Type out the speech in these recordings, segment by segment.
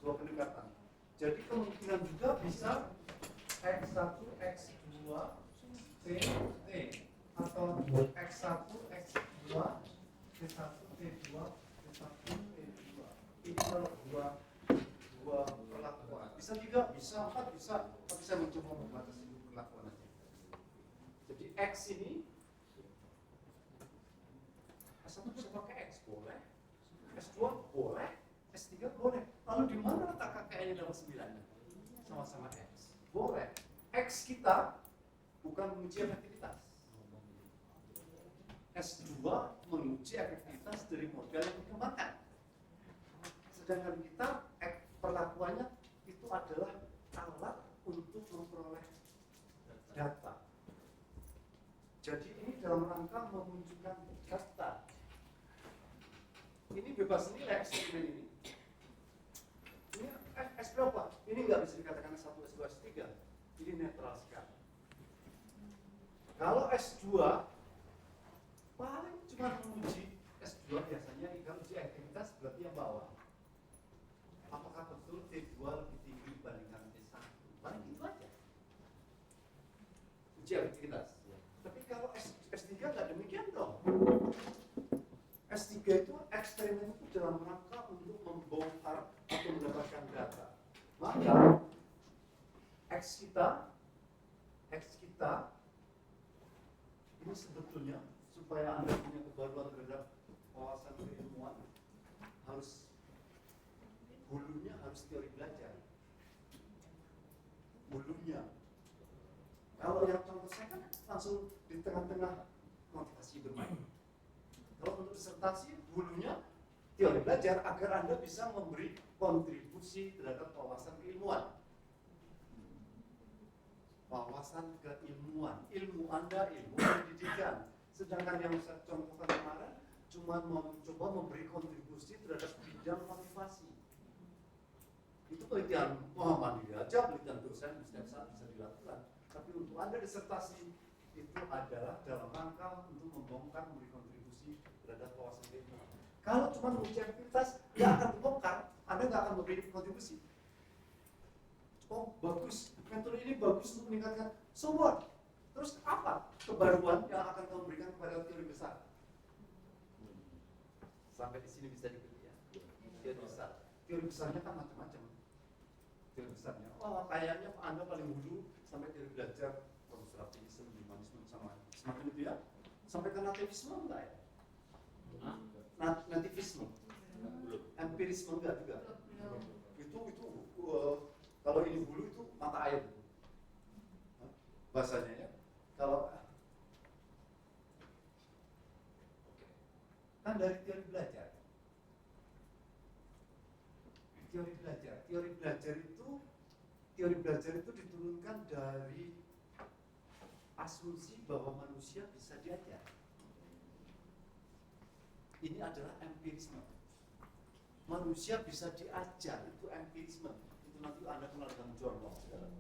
sebuah pendekatan. Jadi kemungkinan juga bisa X1, X2, T, T atau X1, X2, T1, T2, T1, T2. Ini kalau dua perlakuan. Bisa 3, bisa 4, bisa. Tapi saya mencoba membatasi perlakuan aja. Jadi X ini S1 bisa pakai X, boleh. S2 boleh. S3 boleh. Lalu di mana letak KKN dalam 9? Sama-sama X. Boleh. X kita bukan menguji efektivitas. S2 menguji efektivitas dari model yang dikembangkan. Sedangkan kita perlakuannya itu adalah alat untuk memperoleh data. Jadi ini dalam rangka menunjukkan data. Ini bebas nilai eksperimen ini. Ini S berapa? Ini nggak bisa dikatakan S1, S2, S3. Ini netral sekali. Kalau S2 paling cuma menguji S2 biasanya kalau uji aktivitas berarti yang bawah. Apakah betul T2 lebih tinggi dibandingkan T1? Paling itu aja. Uji aktivitas. Tapi kalau S3 nggak demikian dong. S3 itu eksperimen itu dalam rangka untuk membongkar atau mendapatkan data. Maka X kita ini sebetulnya supaya Anda punya kebaruan terhadap wawasan keilmuan harus hulunya harus teori belajar. Hulunya. Kalau yang contoh saya kan langsung di tengah-tengah motivasi bermain. Kalau untuk disertasi, hulunya teori belajar agar Anda bisa memberi kontribusi terhadap wawasan keilmuan. Wawasan keilmuan, ilmu Anda, ilmu pendidikan. Sedangkan yang saya contohkan kemarin cuma mencoba memberi kontribusi terhadap bidang motivasi. Itu penelitian mandiri aja, penelitian dosen setiap saat bisa dilakukan. Tapi untuk Anda disertasi itu adalah dalam rangka untuk membongkar memberi kontribusi terhadap wawasan keilmuan. Kalau cuma menguji aktivitas, nggak akan dibongkar, Anda nggak akan memberi kontribusi. Oh bagus, metode ini bagus untuk meningkatkan. So what? Terus apa kebaruan yang akan kamu berikan kepada teori besar? Sampai di sini bisa diikuti ya. Teori besar. Teori besarnya kan macam-macam. Teori besarnya. Oh kayaknya Anda paling dulu sampai teori belajar konstruktivisme, humanisme sama semacam itu ya. Sampai ke nativisme enggak ya? Nativisme. Empirisme enggak juga. Itu kalau ini bulu itu mata air. Bahasanya ya. Kalau kan dari teori belajar. Teori belajar itu diturunkan dari asumsi bahwa manusia bisa diajar. Ini adalah empirisme. Manusia bisa diajar, itu empirisme. Itu nanti Anda kenal dengan John Locke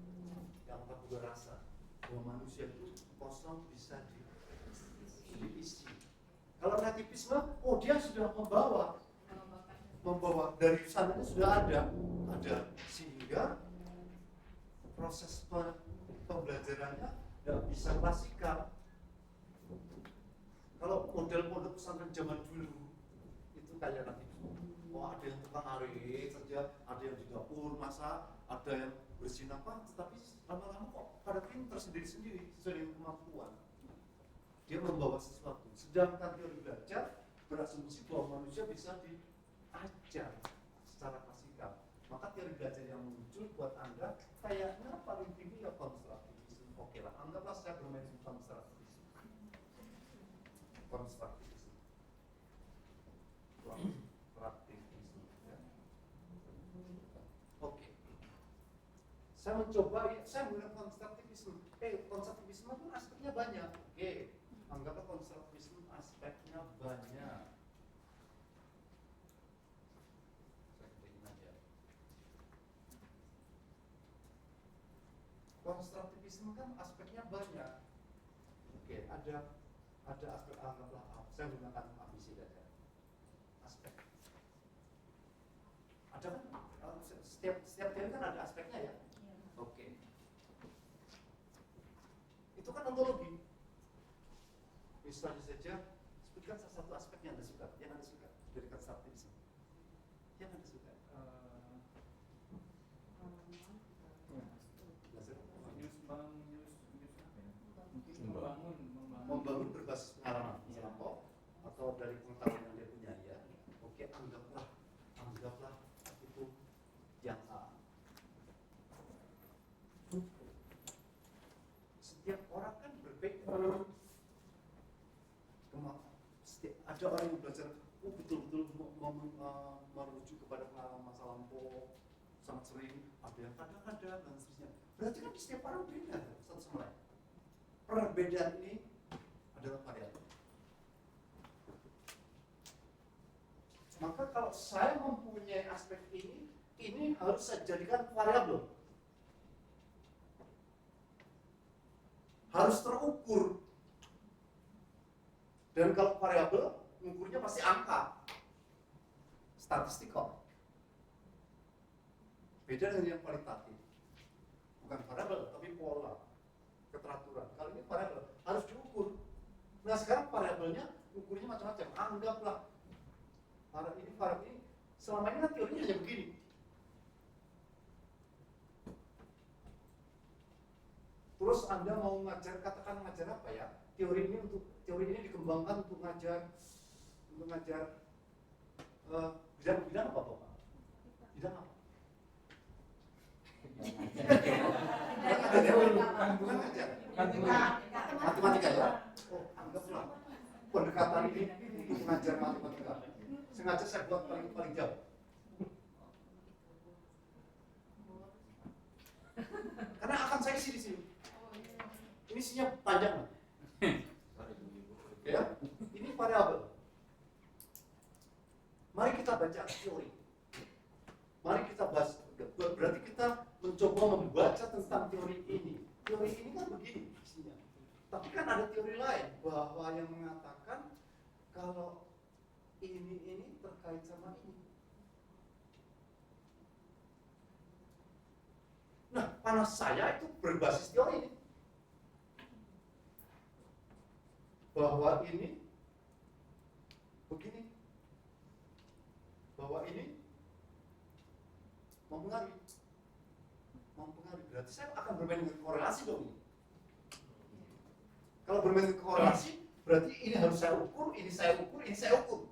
yang tabula rasa, bahwa manusia itu kosong bisa diisi. Kalau nativisme, oh dia sudah membawa dari sananya sudah ada sehingga proses pembelajarannya tidak bisa klasikal. Kalau model-model pesantren zaman dulu itu kayak nativisme. Oh ada yang tukang arit saja, ada yang di dapur masak, ada yang bersihin apa, tetapi lama-lama kok pada pintar sendiri-sendiri sesuai dengan kemampuan. Dia membawa sesuatu. Sedangkan teori belajar berasumsi bahwa manusia bisa diajar secara klasikal. Maka teori belajar yang muncul buat Anda kayaknya paling tinggi ya konstruktivisme. Oke lah, anggaplah saya bermain konstruktivisme. Konstruktivisme. Ya. Oke. Saya menggunakan konstruktivisme. Konstruktivisme itu aspeknya banyak. Oke. Anggaplah konstruktivisme aspeknya banyak. Saya ketik aja. Konstruktivisme kan aspeknya banyak. Oke, ada aspek anggaplah saya menggunakan ABC saja. Aspek. Ada kan setiap teori kan ada aspeknya ya. Oke. Itu kan ontologi. Misalnya saja, sebutkan salah satu aspek yang Anda suka dari konstruktivisme. Yang Anda suka. Membangun berbasis pengalaman melampau atau dari pengetahuan yang dia punya ya. Oke, anggaplah itu yang A. Setiap orang kan berbeda. Ada orang yang belajar betul-betul merujuk kepada pengalaman masa lampau sangat sering, ada yang kadang-kadang dan seterusnya. Berarti kan setiap orang beda satu sama lain. Perbedaan ini adalah variabel. Maka kalau saya mempunyai aspek ini harus saya jadikan variabel. Harus terukur. Dan kalau variabel, mengukurnya pasti angka. Statistik kok. Beda dengan yang kualitatif. Bukan variabel, tapi pola, keteraturan. Kalau ini variabel, harus diukur. Nah sekarang variabelnya, ukurnya macam-macam. Anggaplah variabel ini, selama ini kan teorinya hanya begini. Terus Anda mau ngajar, katakan ngajar apa ya? Teori ini dikembangkan untuk ngajar bidang apa Bapak? Bidang apa? Bukan ngajar. Matematika ya? Oh, anggaplah pendekatan ini untuk mengajar matematika. Sengaja saya buat paling jauh. Karena akan saya isi di sini. Ini isinya panjang. Ya, ini variabel. Mari kita baca teori. Mari kita bahas. Berarti kita mencoba membaca tentang teori ini. Teori ini kan begini isinya. Tapi kan ada teori lain bahwa yang mengatakan kalau ini terkait sama ini. Nah, panas saya itu berbasis teori ini. Bahwa ini begini. Bahwa ini mempengaruhi. Berarti saya akan bermain dengan korelasi dong. Kalau bermain dengan korelasi, berarti ini harus saya ukur, ini saya ukur, ini saya ukur.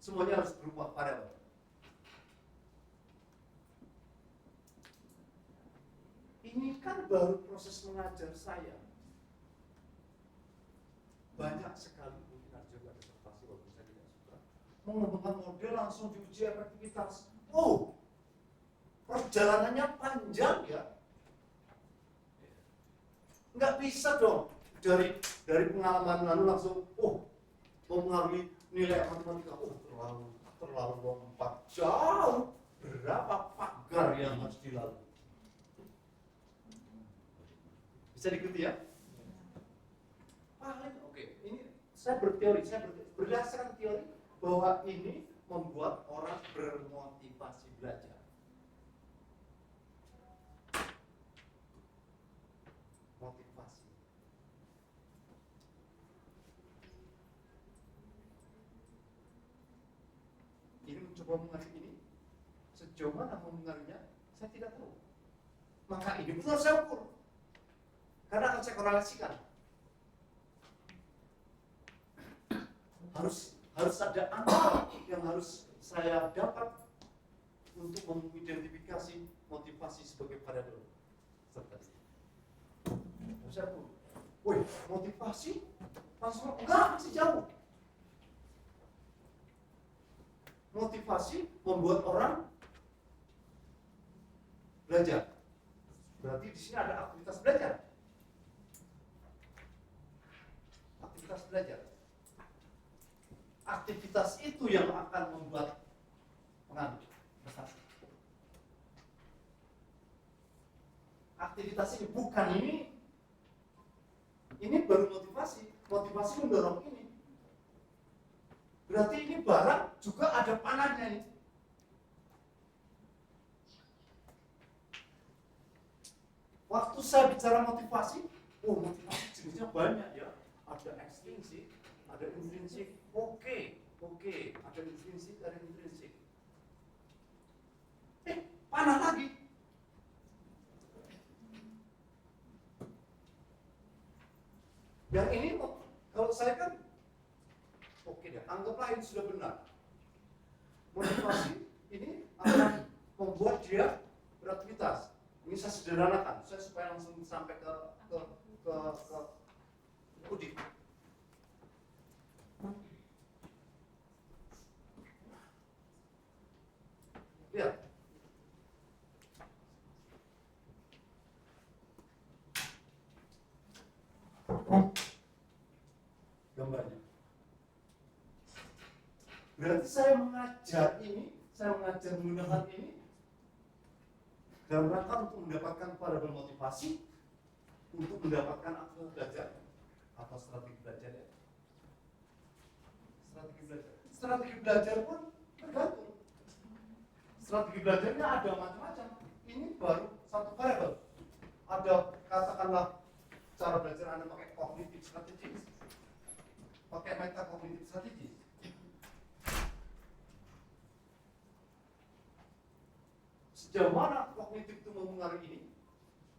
Semuanya harus berupa variabel. Ini kan baru proses mengajar saya. Banyak sekali mungkin juga disertasi walaupun saya tidak suka. Mengembangkan model langsung diuji efektivitas. Oh, perjalanannya panjang ya. Nggak bisa dong dari pengalaman lalu langsung mempengaruhi nilai matematika. Terlalu lompat jauh. Berapa pagar yang harus dilalui? Bisa diikuti ya? Paling oke. Ini saya berteori, berdasarkan teori bahwa ini membuat orang bermotivasi belajar. Motivasi. Ini mencoba mengerti ini. Sejauh mana mempengaruhinya, saya tidak tahu. Maka ini pun harus saya ukur. Karena akan saya korelasikan. Harus ada angka yang harus saya dapat untuk mengidentifikasi motivasi sebagai variabel. Saya pun, motivasi langsung enggak, masih jauh. Motivasi membuat orang belajar. Berarti di sini ada aktivitas belajar. Aktivitas belajar. Aktivitas itu yang akan membuat pengambil prestasi. Aktivitas ini bukan ini. Ini baru motivasi. Motivasi mendorong ini. Berarti ini barang juga ada panahnya ini. Waktu saya bicara motivasi, motivasi jenisnya banyak ya. Ada ekstrinsik, ada intrinsik. Oke, ada intrinsik, ada intrinsik. Panah lagi. Yang ini, kalau saya kan, oke deh, anggaplah ini sudah benar. Motivasi ini akan membuat dia beraktivitas. Ini saya sederhanakan, saya supaya langsung sampai ke Udik. Lihat. Gambarnya. Berarti saya mengajar menggunakan ini dalam rangka untuk mendapatkan variabel motivasi, untuk mendapatkan aktivitas belajar atau strategi belajar ya. Strategi belajar pun tergantung. Strategi belajarnya ada macam-macam. Ini baru satu variabel. Ada katakanlah cara belajar Anda pakai cognitive strategies, pakai metacognitive strategies. Sejauh mana kognitif itu mempengaruhi ini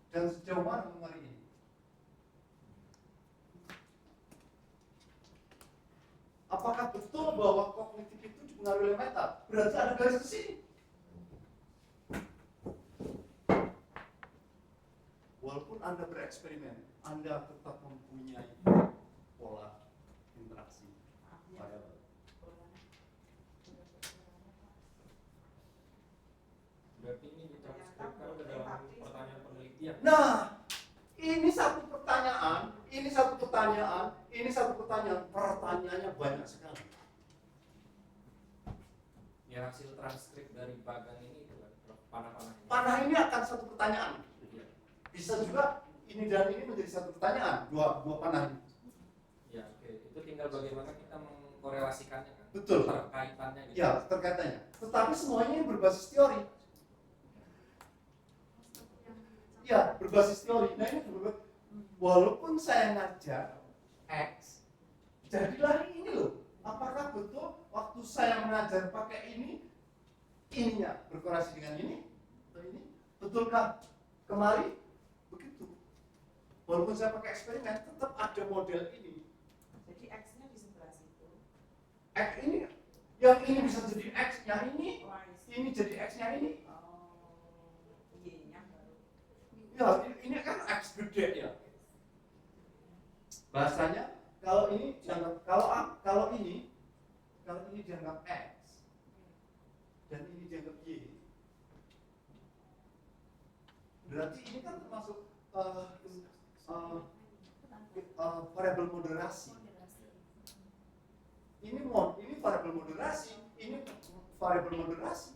dan sejauh mana mempengaruhi ini? Apakah betul bahwa kognitif itu dipengaruhi oleh meta? Berarti ada garis ke sini. Walaupun Anda bereksperimen, Anda tetap mempunyai pola interaksi variabel. Berarti ini ditranskripkan ke dalam pertanyaan penelitian. Nah, ini satu pertanyaan. Pertanyaannya banyak sekali. Ya, hasil transkrip dari bagan ini itu kan, panah-panah ini. Panah ini akan satu pertanyaan. Bisa juga ini dan ini menjadi satu pertanyaan, dua panah ini. Ya, oke. Itu tinggal bagaimana kita mengkorelasikannya kan. Betul. Terkaitannya gitu. Ya, terkaitannya. Tetapi semuanya ini berbasis teori. Ya, berbasis teori. Nah ini walaupun saya ngajar X, jadilah ini loh. Apakah betul waktu saya mengajar pakai ini, ininya berkorelasi dengan ini atau ini? Betulkah kemari? Begitu. Walaupun saya pakai eksperimen, tetap ada model ini. Jadi X-nya di sebelah situ. X ini, yang ini bisa jadi X, yang ini jadi X-nya ini. Y-nya baru. Ya, ini kan X gede ya. Bahasanya kalau ini dianggap kalau ini dianggap X dan ini dianggap Y. Berarti ini kan termasuk variabel moderasi. Ini variabel moderasi, ini variabel moderasi.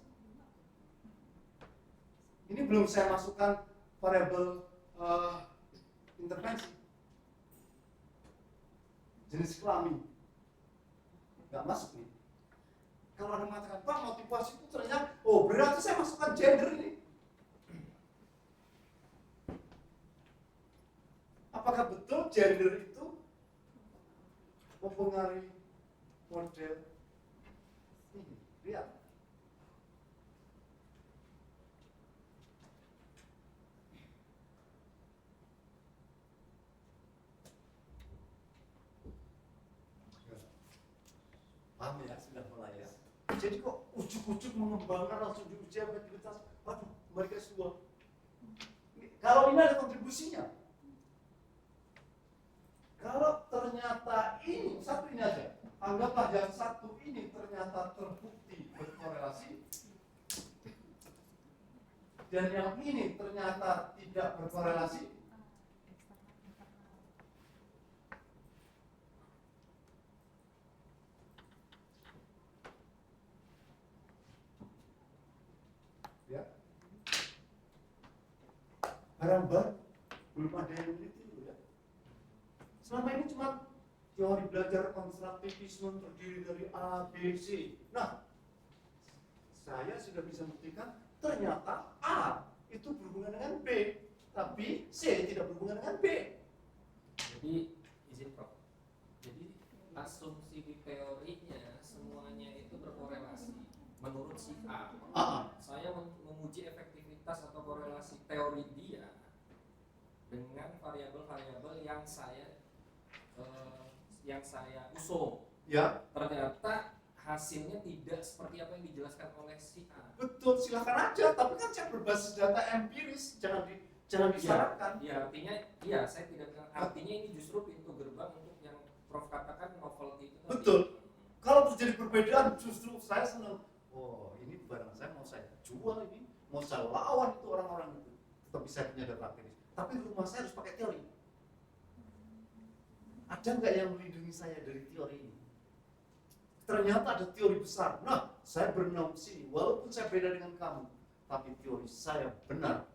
Ini belum saya masukkan variabel intervensi. Jenis kelamin. Nggak masuk nih. Kalau ada mengatakan, Pak, motivasi itu ternyata, berarti saya masukkan gender ini. Apakah betul gender itu mempengaruhi model ini? Lihat. Paham ya, sudah mulai ya. Jadi kok ujuk-ujuk mengembangkan langsung diuji efektivitas, waduh, mereka semua. Kalau ini ada kontribusinya. Kalau ternyata ini, satu ini aja, anggaplah yang satu ini ternyata terbukti berkorelasi, dan yang ini ternyata tidak berkorelasi, ya, barang baru, belum ada yang meneliti. Selama ini cuma teori belajar konstruktivisme terdiri dari A, B, C. Nah, saya sudah bisa buktikan ternyata A itu berhubungan dengan B. tapi C tidak berhubungan dengan B. Jadi izin Prof. Jadi asumsi di teorinya semuanya itu berkorelasi. Menurut si A, saya menguji efektivitas atau korelasi teori dia dengan variabel-variabel yang saya usung. Ya, Ternyata hasilnya tidak seperti apa yang dijelaskan oleh si A. betul, silakan aja. Tapi kan saya berbasis data empiris, jangan disyaratkan. Ya artinya, iya saya tidak. Artinya ini justru pintu gerbang untuk yang Prof katakan novelty itu. Betul. Kalau terjadi perbedaan, justru saya senang. Oh, ini barang saya mau saya jual ini, mau saya lawan itu orang-orang itu. Tapi saya punya data empiris. Tapi rumah saya harus pakai teori. Ada nggak yang melindungi saya dari teori ini? Ternyata ada teori besar. Nah, saya bernaung sini. Walaupun saya beda dengan kamu, tapi teori saya benar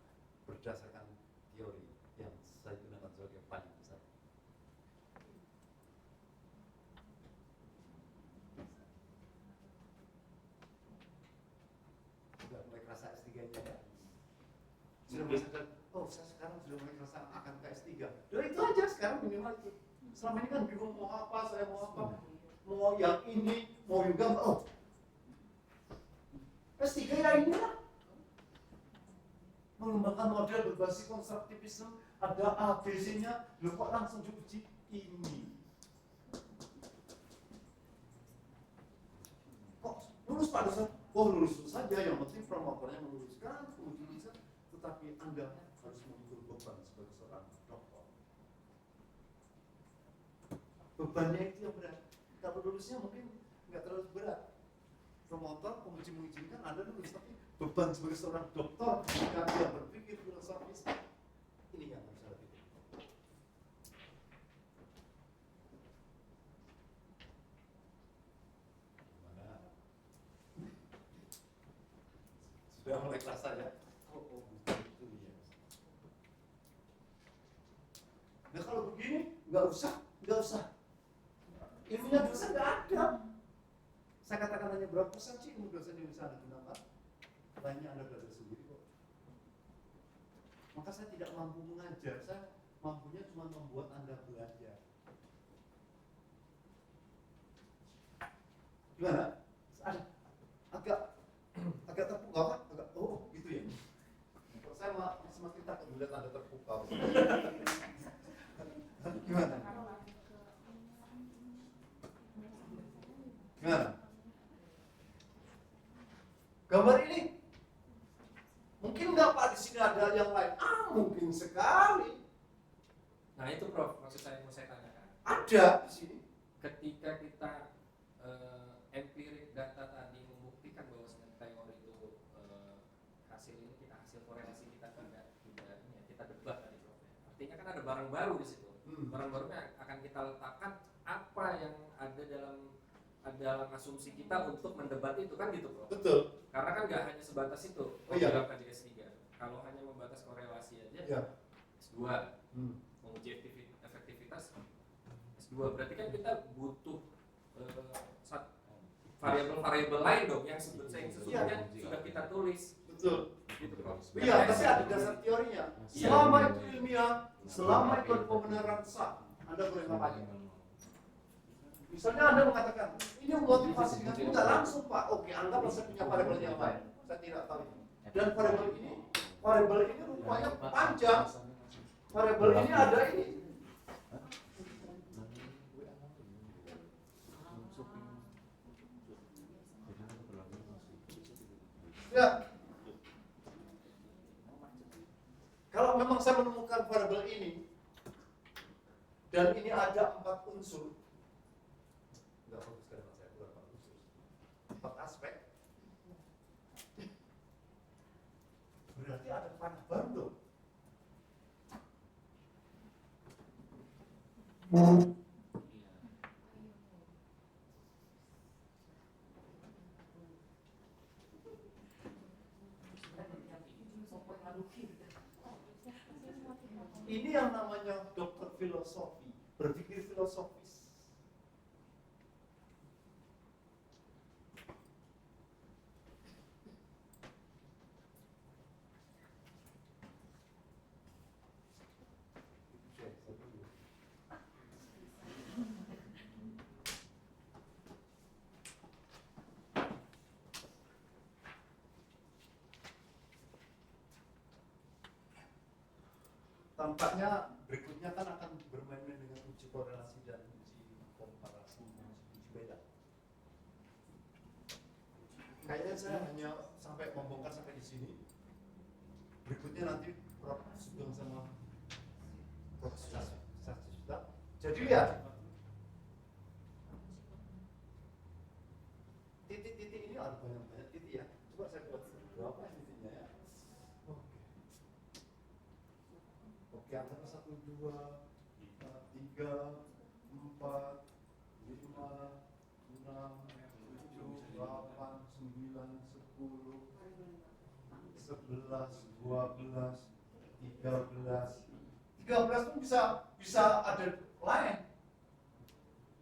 berdasarkan teori yang saya gunakan sebagai paling besar. Sudah mulai kerasa S3-nya ya? Sudah mulai sadar, oh saya sekarang sudah mulai kerasa akan ke S3. Dan itu aja sekarang minimal itu. Selama ini kan bingung mau apa, saya mau apa. Mau yang ini, mau yang gambar. Oh, S3 ya inilah. Mengembangkan model berbasis konstruktivisme, ada ABC-nya, lu kok langsung diuji ini. Kok lulus Pak dosen? Oh lulus saja, yang penting promotornya meluluskan, kemudian bisa. Tetapi Anda harus memikul beban sebagai seorang dokter. Bebannya itu yang berat. Kalau lulusnya mungkin nggak terlalu berat. Promotor, penguji mengizinkan Anda lulus, tapi beban sebagai seorang dokter ketika dia berpikir filosofis, ini yang harus saya pikir. Gimana? Sudah mulai kerasa ya? Oh, itu ya. Nah kalau begini, nggak usah. Ilmunya dosen nggak ada. Saya katakan hanya berapa persen sih ilmu dosen yang bisa Anda gunakan? Lainnya Anda belajar sendiri kok. Maka saya tidak mampu mengajar, saya mampunya cuma membuat Anda belajar. Gimana? Agak terpukau kan? Oh gitu ya. Kok saya semakin takut melihat Anda terpukau. Gimana? Gimana? Gambar ini mungkin nggak Pak di sini ada yang lain? Mungkin sekali. Nah itu Prof, maksud saya mau saya tanyakan. Ada di sini. Ketika kita empirik data tadi membuktikan bahwa teori itu hasil ini hasil korelasi kita kita debat tadi Prof. Artinya kan ada barang baru di situ. Barang barunya akan kita letakkan apa yang ada dalam asumsi kita untuk mendebat itu kan gitu Prof. Betul. Karena kan nggak hanya sebatas itu. Oh, iya. Dalam kajian S3. Kalau hanya membatas korelasi aja, Ya. S2 menguji efektivitas S2 berarti kan kita butuh variabel-variabel lain dong yang sesungguhnya sudah kita tulis. Betul. Gitu Prof. Iya, tapi ada dasar teorinya. Selama itu ilmiah, selama itu pembenaran sah, Anda boleh ngapain? Misalnya Anda mengatakan, ini motivasi dengan tidak langsung Pak. Oke, anggaplah saya punya variabel yang lain. Saya tidak tahu. Dan variabel ini rupanya panjang. Variabel ini ada ini. Ya. Kalau memang saya menemukan variabel ini dan ini ada 4 unsur. Enggak fokus ke dalam saya, 4 unsur. 4 aspek. Berarti ada panah baru dong. Ini yang namanya dokter filosofi, berpikir filosofis. tampaknya berikutnya kan akan bermain-main dengan uji korelasi dan uji komparasi, uji beda. Kayaknya saya hanya sampai membongkar sampai di sini. Berikutnya nanti Prof. Sugeng sama Prof. Sasjita. Jadi ya, titik-titik ini ada banyak titik ya. Coba saya buat berapa titiknya ya. Oke, antara 1, 2, 3, 4, 5, 6, 7, 8, 9, 10, 11, 12, 13 pun bisa ada lain.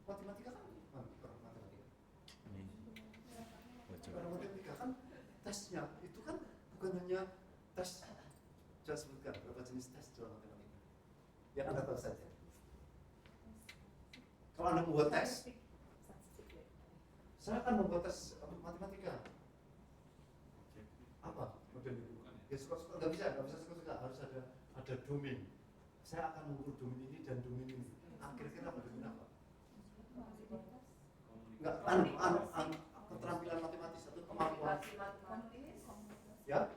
Matematika kan bukan matematika. Matematika kan tesnya itu kan bukan hanya tes. Saya sebutkan berapa jenis tes dalam matematika yang Anda tahu saja. Kalau Anda membuat tes, saya akan membuat tes matematika. Apa model itu? Ya suka-suka nggak bisa suka-suka, harus ada domain. Saya akan mengukur domain ini dan domain ini. Kira-kira apa domain apa? Enggak, keterampilan matematis atau kemampuan. Ya?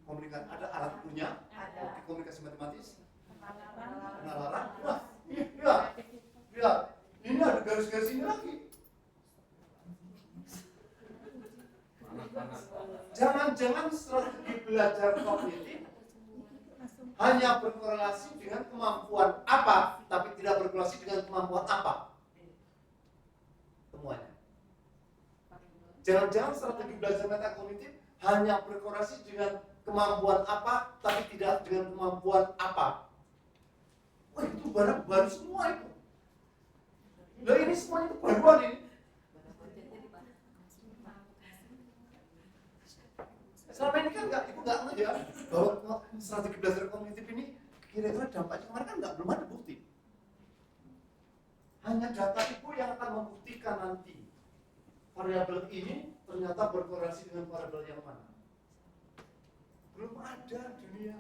Komunikasi, ada alat ukurnya, oke, komunikasi matematis, penalaran, ya, ini ada garis-garis ini lagi. Jangan-jangan strategi belajar kognitif hanya berkorelasi dengan kemampuan apa, tapi tidak berkorelasi dengan kemampuan apa. Temuannya. Jangan-jangan strategi belajar metakognitif hanya berkorelasi dengan kemampuan apa, tapi tidak dengan kemampuan apa. Wah, itu baru semua itu. Loh, ini semuanya kebaruan ini. Selama ini kan ibu nggak ngeh ya bahwa strategi belajar kognitif ini kira-kira dampaknya kemarin kan belum ada bukti. Hanya data ibu yang akan membuktikan nanti variabel ini ternyata berkorelasi dengan variabel yang mana. Belum ada dunia.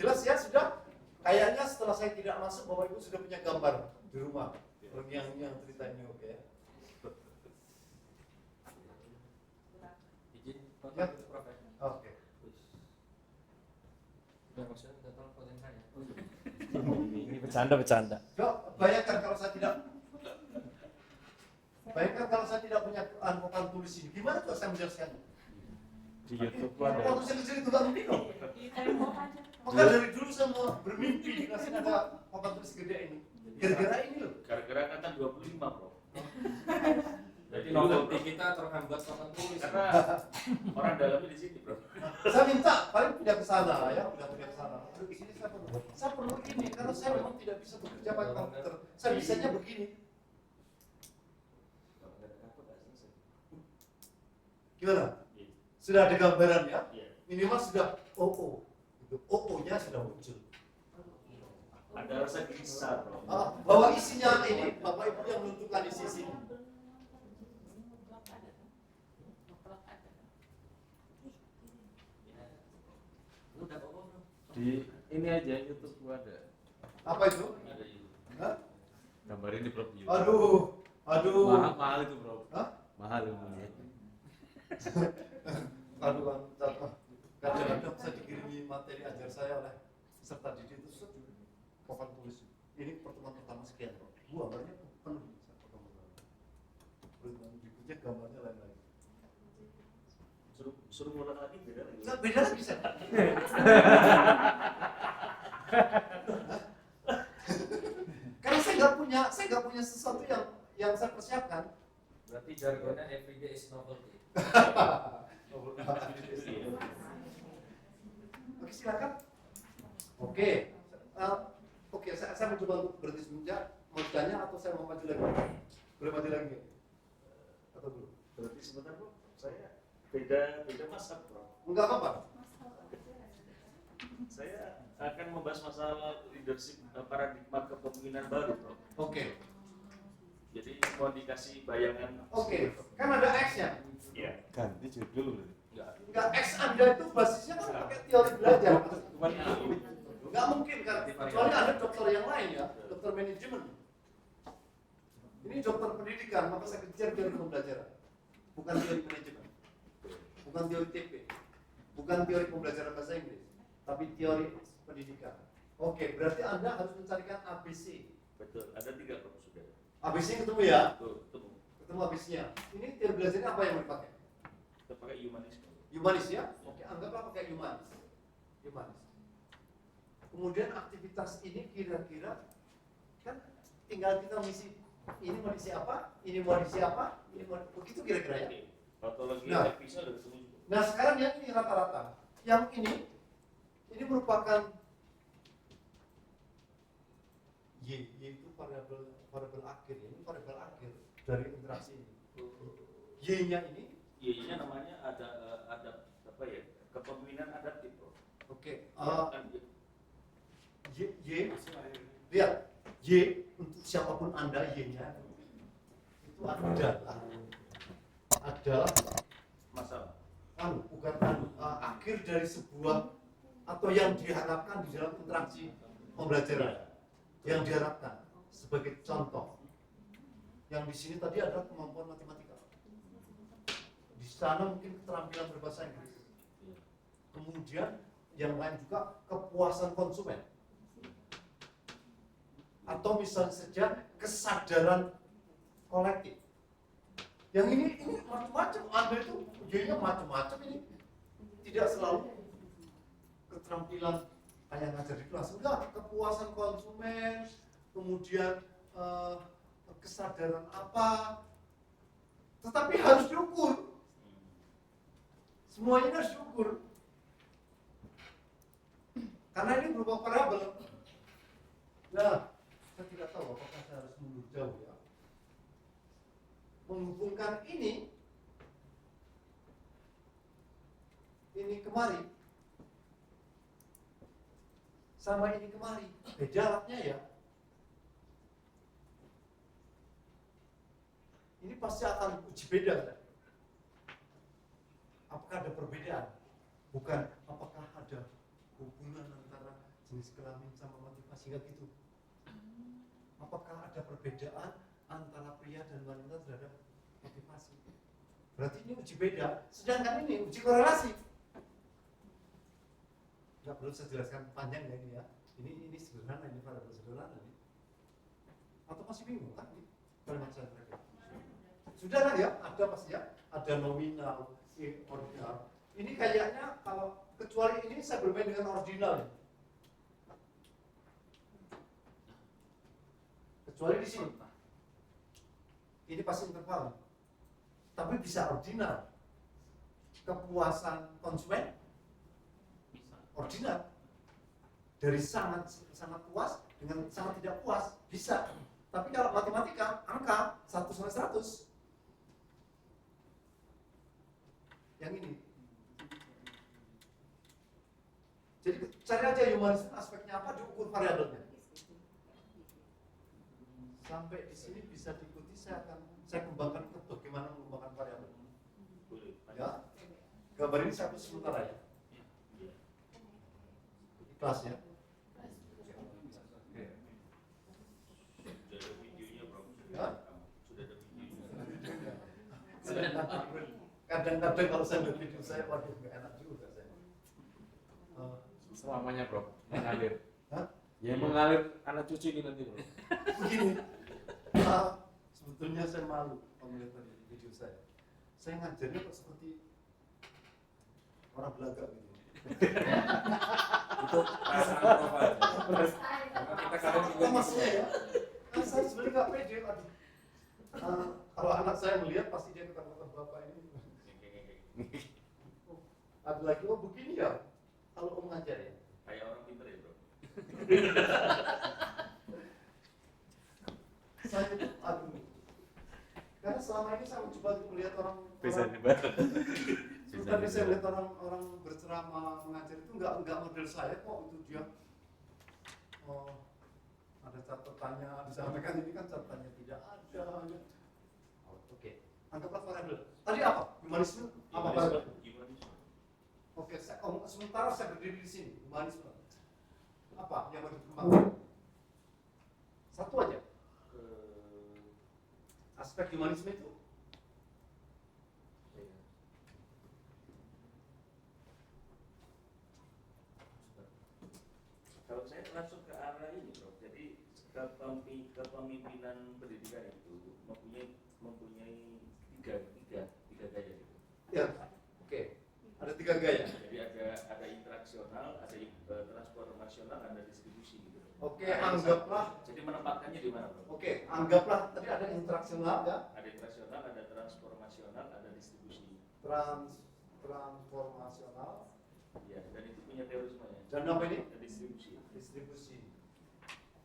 Jelas ya, sudah? Kayaknya setelah saya tidak masuk, Bapak Ibu sudah punya gambar di rumah yang cerita ini, oke ya? Izin foto Ya. dulu, Prof. Oke. Udah maksudnya udah tolong fotoin saya. Ini bercanda. Coba bayangkan kalau saya tidak punya papan tulis ini, gimana kalau saya menjelaskannya? Di YouTube Papan tulis kecil itu nggak mungkin dong. Maka dari dulu saya mau bermimpi dikasih ada papan tulis gede ini. Gara-gara ini loh. Gara-gara kata 25, Bro. Jadi novelty kita terhambat papan tulis. Karena orang dalamnya di sini, Bro. Saya minta paling pindah ke sana ya, pindah ke sana. Di sini saya perlu ini karena saya memang tidak bisa bekerja pakai komputer. Saya bisanya begini. Gimana? Sudah ada gambaran ya? Iya. Minimal sudah OO. OO-nya sudah muncul. Ada rasa gelisah, Bro. Bahwa isinya ini Bapak Ibu yang menentukan isi sini. Udah kok, Bro. Di ini aja YouTube gua ada. Apa itu? Ada itu. Hah? Gambarin di blog YouTube. Aduh. Mahal itu, Bro. Hah? Mahal ilmunya. Kadang-kadang saya dikirimi materi ajar saya oleh peserta didik itu papan tulis. Ini pertemuan pertama sekian, Bro. Gambarnya penuh pertemuan berikutnya gambarnya lain-lain. Suruh ngulang lagi beda lagi. Nggak, beda lagi bisa. Karena saya nggak punya sesuatu yang saya persiapkan. Berarti jargonnya everyday is novelty. Oke, silakan. Oke, saya mencoba untuk berhenti semenjak mau tanya atau saya mau maju lagi? Boleh maju lagi? Atau belum? Berarti sebentar, Bro. Saya beda masak, Bro. Enggak apa-apa. Saya akan membahas masalah leadership paradigma kepemimpinan baru, bro. Oke. Jadi mau dikasih bayangan. Oke. Kan ada X-nya. Iya. Ganti judul berarti. Enggak, X Anda itu basisnya kan pakai teori belajar. Cuman Nggak mungkin kan, kecuali ada dokter yang lain ya, dokter manajemen. Ini dokter pendidikan, maka saya kejar teori pembelajaran. Bukan teori manajemen. Bukan teori TP. Bukan teori pembelajaran bahasa Inggris. Tapi teori pendidikan. Oke, berarti Anda harus mencarikan ABC. Betul. Ada 3 bro sudah. ABC ketemu ya? Tuh, ketemu. Ketemu ABC-nya. Ini teori belajarnya apa yang mau dipakai? Kita pakai humanisme. Humanis ya? Oke, anggaplah pakai humanis. Humanis. Kemudian aktivitas ini kira-kira kan tinggal kita mengisi ini mau diisi apa, ini mau diisi apa, ini mau begitu kira-kira ya. Oke. Patologi Nah. episnya udah ketemu juga. Nah sekarang yang ini rata-rata, yang ini merupakan Y itu variabel akhir ya, ini variabel akhir dari interaksi ini. Y-nya ini, Y-nya namanya ada apa ya? Kepemimpinan adaptif, bro. oke, Kan Y, lihat, Y untuk siapapun Anda Y-nya itu adalah masalah. bukan akhir dari sebuah atau yang diharapkan di dalam interaksi pembelajaran. Yang diharapkan sebagai contoh, yang di sini tadi adalah kemampuan matematika. Di sana mungkin keterampilan berbahasa Inggris. Kemudian yang lain juga kepuasan konsumen. Atau misalnya saja kesadaran kolektif. Yang ini macam-macam, Anda itu ujiannya macam-macam ini. Tidak selalu keterampilan kayak ngajar di kelas, enggak, kepuasan konsumen, kemudian kesadaran apa, tetapi harus diukur. Semuanya harus diukur. Karena ini berupa variabel. Nah, saya tidak tahu apakah saya harus mundur jauh ya. Menghubungkan ini kemari, sama ini kemari, beda alatnya ya. Ini pasti akan uji beda kan? Apakah ada perbedaan? Bukan apakah ada hubungan antara jenis kelamin sama motivasi, nggak gitu. Apakah ada perbedaan antara pria dan wanita terhadap motivasi? Berarti ini uji beda, sedangkan ini uji korelasi. Nggak perlu saya jelaskan panjang ya ini ya. Ini sederhana, ini variabel sederhana nih. Atau masih bingung kan ini kalimat saya terakhir? Sudah kan ya? Ada pasti ya? Ada nominal, ordinal. Ini kayaknya kalau kecuali ini saya bermain dengan ordinal ya. Kecuali di sini. Ini pasti interval. Tapi bisa ordinal. Kepuasan konsumen ordinal. Dari sangat puas dengan sangat tidak puas bisa. Tapi kalau matematika angka 1 sampai 100. Yang ini. Jadi cari aja humanisme aspeknya apa, diukur variabelnya. Sampai di sini bisa diikuti, saya kembangkan ke bagaimana mengembangkan variabel. Boleh. Ya. Gambar ini satu sementara ya. Kelas ya. Sudah ada videonya, bro. Ya? Sudah ada videonya. Kadang-kadang kalau saya lihat video saya, waduh nggak enak juga saya. selamanya bro, mengalir. Hah? Ya mengalir anak cucu ini nanti bro. Begini, sebetulnya saya malu kalau melihat tadi video saya. Saya ngajarnya kok seperti orang Belaga gitu. Itu perasaan profil. Kita kadang juga Maksudnya ya, kan saya sebenarnya nggak pede. Aduh. Kalau anak saya melihat pasti dia ketakutan bapak ini. Ada lagi, oh begini ya kalau om ngajar ya. Kayak orang pinter ya, bro. Saya itu aduh, karena selama ini saya mencoba untuk melihat orang Bisa Tapi saya lihat orang berceramah mengajar itu nggak model saya kok, itu dia oh, ada catatannya disampaikan ini kan catatannya tidak ada. Oh, oke, anggaplah variabel. Tadi apa? Humanisme apa variabel? Humanisme. Oke, sementara saya berdiri di sini, humanisme. Apa yang mau dikembangkan? Satu aja. Aspek humanisme itu Kalau saya langsung ke arah ini, Prof. Jadi kepemimpinan pendidikan itu mempunyai tiga gaya gitu. ya, oke. Ada 3 gaya. Jadi ada interaksional, ada transformasional, ada distribusi gitu. Oke, anggaplah. Jadi menempatkannya di mana, Prof? Oke, anggaplah tadi ada interaksional ya, Ada interaksional, ada transformasional, ada distribusi. transformasional, Ya, dan itu punya teori semuanya. dan apa ini? Dan distribusi. Distribusi.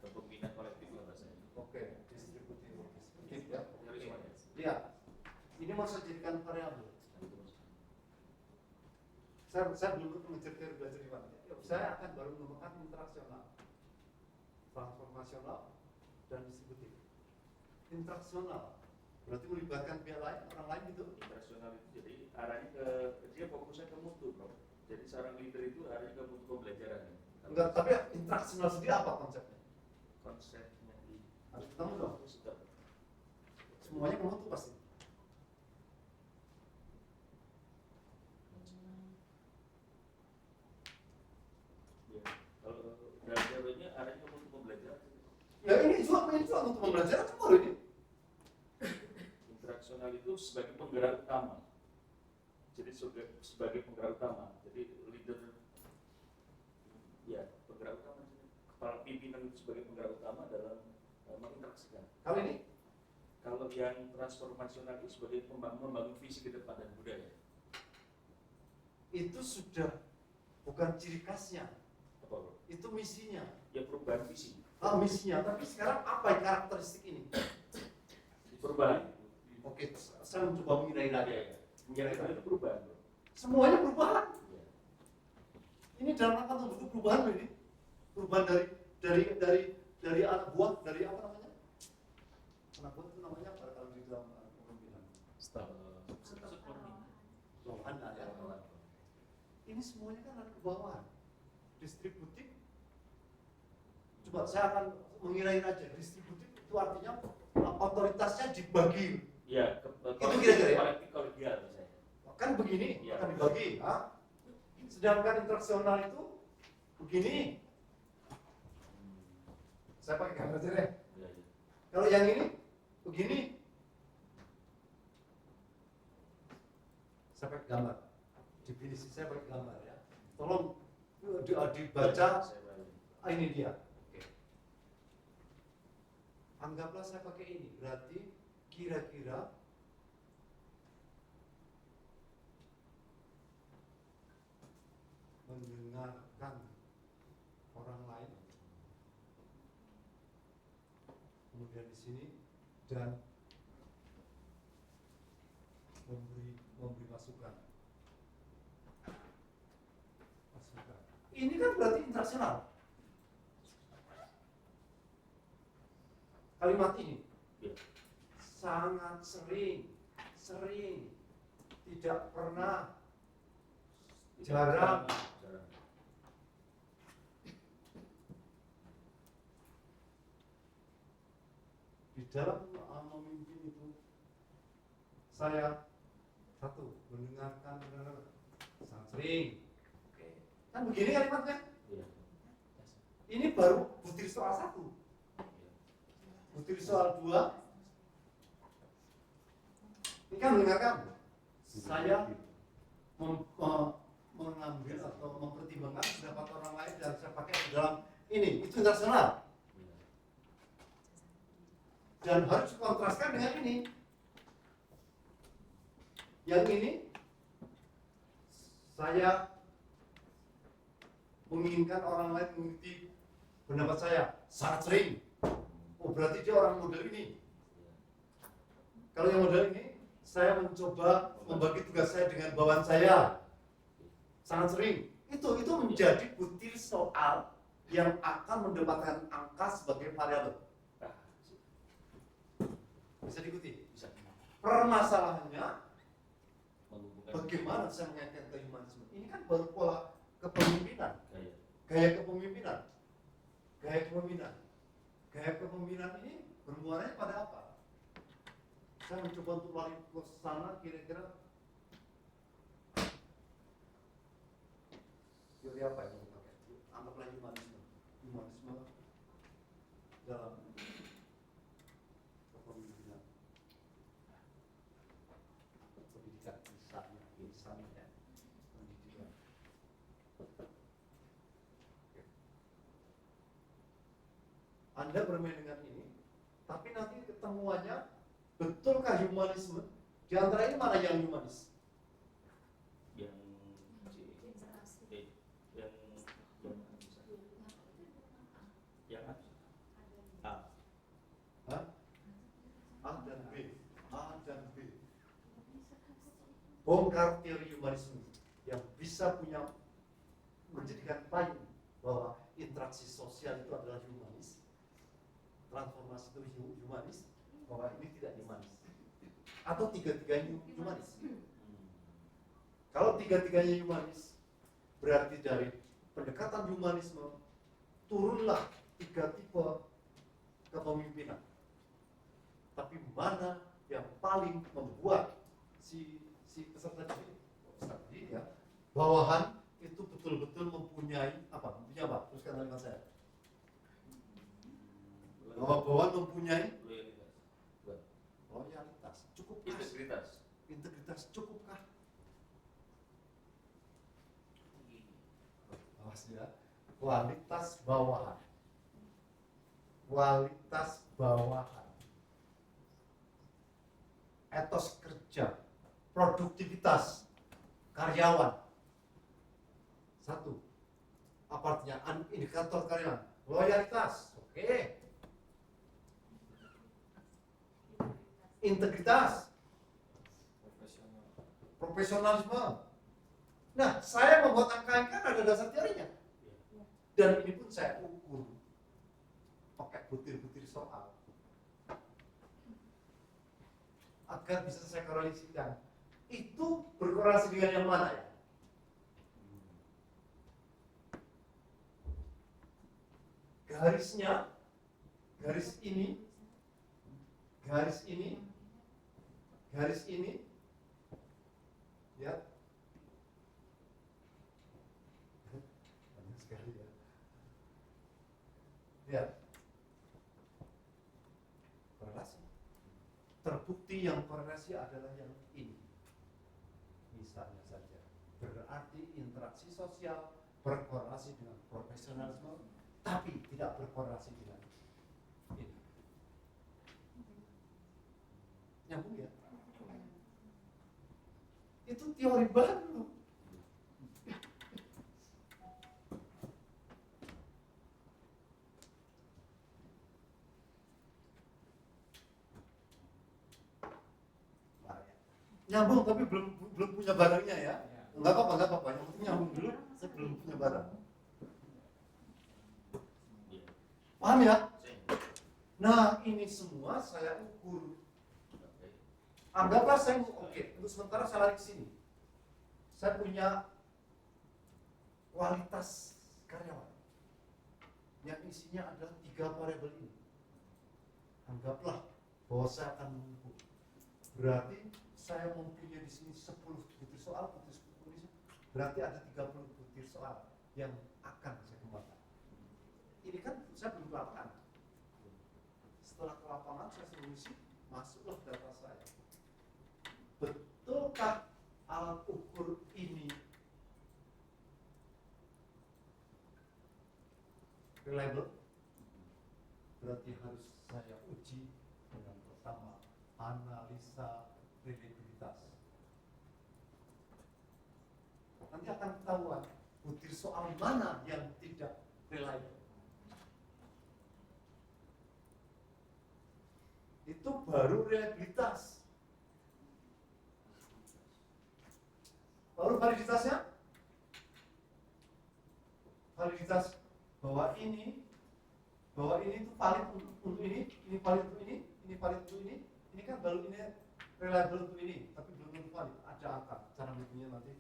Kepemimpinan kolektif lah bahasanya. Oke, distributif ya. Teori semuanya. Lihat, ini mau saya jadikan variabel. Nah, itu maksudnya. Saya belum mengejar teori belajar di mana. Saya akan baru menemukan interaksional, transformasional, dan distributif. Interaksional berarti melibatkan pihak lain, orang lain gitu. Interaksional itu jadi arahnya ke dia fokusnya ke mutu, Bro. Jadi seorang leader itu arahnya ke mutu pembelajaran. Enggak, tapi interaksional sendiri apa konsepnya? Konsepnya di Harus ketemu dong. sudah. Semuanya ke mutu pasti. Ya. Kalau dalam teorinya arahnya ke mutu pembelajaran. Ya ini juga untuk pembelajaran semua loh ini. Interaksional itu sebagai penggerak utama. Jadi sebagai penggerak utama. Jadi leader, ya penggerak utama. Kepala pimpinan itu sebagai penggerak utama dalam menginteraksikan. Kali ini Kalau yang transformasional itu sebagai membangun visi ke depan dan budaya. itu sudah bukan ciri khasnya, Apa, Bro? itu misinya. Ya perubahan visi. Misinya, tapi sekarang apa karakteristik ini? Perubahan. Oke, saya mencoba mengira-ira Ya, ya. ya. Mengira-ira. Itu perubahan, Bro. Semuanya perubahan. Ya. Ini dalam rangka untuk perubahan loh ini. Perubahan dari anak buah, dari apa namanya? Anak buah itu namanya apa kalau di dalam kepemimpinan? Bawahan lah ya. Ini semuanya kan ada kebawahan. Distributif. Coba saya akan mengira-ira aja. Distributif itu artinya otoritasnya dibagi. Ya, Itu kira-kira ya? kolektif kolegial misalnya. Kan begini, Ya. akan dibagi. Sedangkan interaksional itu begini. Saya pakai gambar aja deh. Ya, ya. Kalau yang ini begini. Saya pakai gambar. Definisi saya pakai gambar ya. Tolong dibaca. Saya balik. Ini dia. Oke. Anggaplah saya pakai ini. Berarti kira-kira mendengarkan orang lain. Kemudian di sini dan memberi masukan. Ini kan berarti interaksional. Kalimat ini Ya. sangat sering, tidak pernah, jarang. Jarang. Di dalam memimpin itu saya satu mendengarkan sangat sering. Oke. Kan begini kalimatnya. Ya. Ini baru butir soal 1. Butir soal 2. Ini kan mendengarkan. Saya mengambil atau mempertimbangkan pendapat orang lain dan saya pakai di dalam ini. Itu internasional. Dan harus dikontraskan dengan ini. Yang ini saya menginginkan orang lain mengikuti pendapat saya sangat sering. Oh berarti dia orang model ini. Kalau yang model ini, saya mencoba membagi tugas saya dengan bawahan saya sangat sering. Itu menjadi butir soal yang akan mendapatkan angka sebagai variabel. Ah, Bisa diikuti? bisa Permasalahannya menghubungkan bagaimana saya mengaitkan ke humanisme? Ini kan baru pola kepemimpinan, gaya. gaya kepemimpinan, gaya kepemimpinan. Gaya kepemimpinan ini bermuaranya pada apa? Saya mencoba untuk lari ke sana kira-kira teori apa yang mau pakai? Anggaplah humanisme. Humanisme dalam kepemimpinan. Pendidikan misalnya ya. Pendidikan. Anda bermain dengan ini, tapi nanti ketemuannya betulkah humanisme? Di antara ini mana yang humanis? Yang yang yang A. Hah? A dan B. A dan B. Bongkar teori humanisme yang bisa punya menjadikan payung bahwa interaksi sosial itu adalah humanis, transformasi itu humanis, bahwa ini tidak humanis, atau tiga-tiganya humanis. Kalau tiga-tiganya humanis, berarti dari pendekatan humanisme turunlah tiga tipe kepemimpinan. Tapi mana yang paling membuat si peserta didik ya, bawahan itu betul-betul mempunyai apa? Mempunyai apa? Teruskan kalimat saya. Bahwa bawahan mempunyai loyalitas. Cukupkah? Integritas cukupkah? Awas ya. Kualitas bawahan. Kualitas bawahan. Etos kerja, produktivitas karyawan. Satu. Apa artinya? Indikator karyawan. Loyalitas. Oke. Integritas. Profesionalisme. Nah, saya membuat angka kan ada dasar teorinya. Dan ini pun saya ukur pakai butir-butir soal agar bisa saya korelasikan. Itu berkorelasi dengan yang mana ya? Garisnya, garis ini, garis ini, garis ini, ya. Banyak sekali ya. Ya. Korelasi. Terbukti yang korelasi adalah yang ini. Misalnya saja, berarti interaksi sosial berkorelasi dengan profesionalisme, tapi tidak berkorelasi dengan ini. Nyambung ya? Itu teori baru. Nyambung tapi belum punya barangnya ya. Enggak apa-apa. Yang penting nyambung dulu. Saya belum punya barang. Paham ya? Nah, ini semua saya ukur. Anggaplah saya oke, untuk sementara saya lari ke sini. Saya punya kualitas karyawan yang isinya adalah 3 variabel ini. Anggaplah bahwa saya akan mengukur. Berarti saya mempunyai di sini 10 butir soal, berarti ada 30 butir soal yang akan saya kembangkan. Ini kan saya belum ke lapangan. Setelah ke lapangan saya solusi, masuklah data saya. Betulkah alat ukur ini reliable? Berarti harus saya uji dengan pertama analisa reliabilitas. Nanti akan ketahuan butir soal mana yang tidak reliable. Itu baru reliabilitas. Lalu validitasnya? Validitas bahwa ini itu valid untuk ini valid untuk ini valid untuk ini kan baru ini reliable untuk ini, tapi belum tentu valid. Ada angka, cara menghitungnya nanti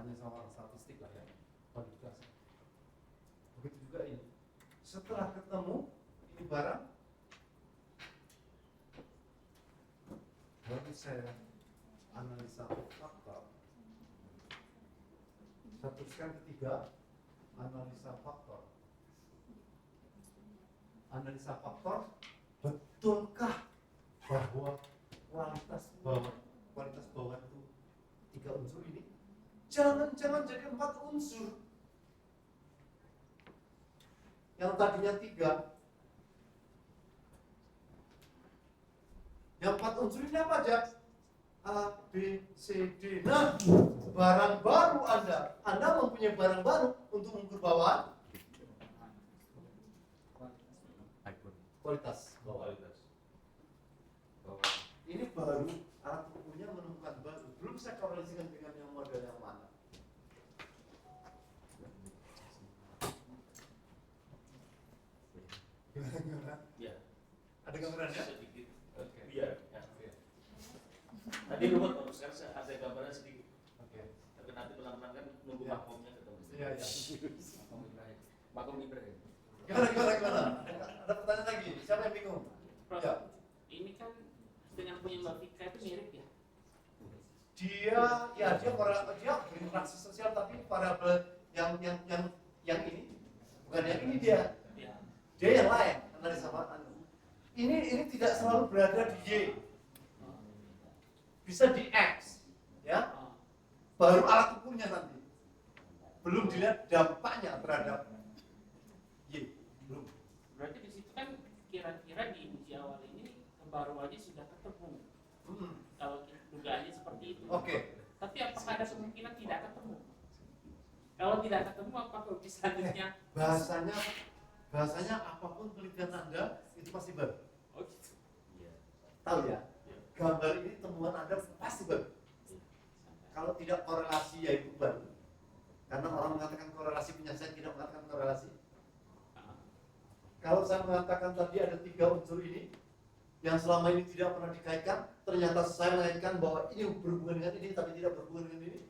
hanya sama orang statistik lah ya, validitas. Begitu juga ini. Setelah ketemu ini barang, baru saya analisa faktor. Saya teruskan ketiga, analisa faktor. Analisa faktor, betulkah bahwa kualitas bawah itu 3 unsur ini? Jangan jadi 4 unsur. Yang tadinya 3. Yang 4 unsur ini apa aja? A, B, C, D. Nah, barang baru Anda mempunyai barang baru untuk mengukur bawahan kualitas bawah. Ini baru alat ukurnya menemukan baru. Belum saya korelasikan dengan yang model yang mana. Gimana? Ya. Ada gambarannya? Sedikit. Oke. Biar. Ya. Tadi rumah kalau sekarang ada gambaran sedikit. Oke. Tapi nanti pelan-pelan kan nunggu Ya. makomnya ketemu. Iya. Makom Ibrahim. Gimana? Ada pertanyaan lagi? Siapa yang bingung? Prof, Ya. ini kan dengan punya Mbak Fika itu mirip ya? Dia berinteraksi sosial, tapi variabel yang ini bukan yang ini dia yang lain. Analisa anu. Ini tidak selalu berada di Y, bisa di X, ya. Baru alat ukurnya nanti, belum dilihat dampaknya terhadap Y, belum. Berarti di situ kan kira-kira di uji awal ini kebaruannya sudah ketemu. Kalau dugaannya seperti itu. Oke. Tapi apakah ada kemungkinan tidak ketemu? Kalau tidak ketemu, apakah uji selanjutnya? Bahasanya apapun penelitian Anda itu pasti baru. Oh gitu. Tahu ya? Gambar ini temuan Anda pasti baru. Kalau tidak korelasi ya itu baru. Karena orang mengatakan korelasi, penyaksian tidak mengatakan korelasi. Kalau saya mengatakan tadi ada 3 unsur ini yang selama ini tidak pernah dikaitkan, ternyata saya mengaitkan bahwa ini berhubungan dengan ini tapi tidak berhubungan dengan ini.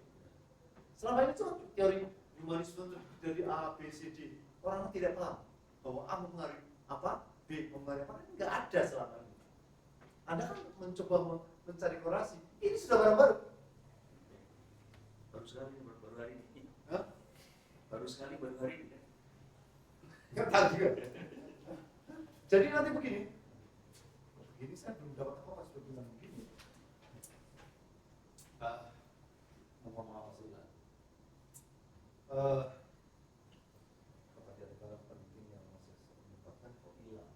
Selama ini cuma teori humanisme dari A, B, C, D. Orang tidak paham bahwa A mempengaruhi apa, B mempengaruhi apa, nggak ada selama ini. Anda kan mencoba mencari korelasi. Ini sudah barang baru. Baru sekali baru hari ini. Hah? Baru sekali baru hari ini. Nggak tahu juga. Jadi nanti begini saya belum dapat apa sudah bilang begini. Ngomong apa sih lah? Apa dia ada penting yang masih saya menyebabkan kok hilang?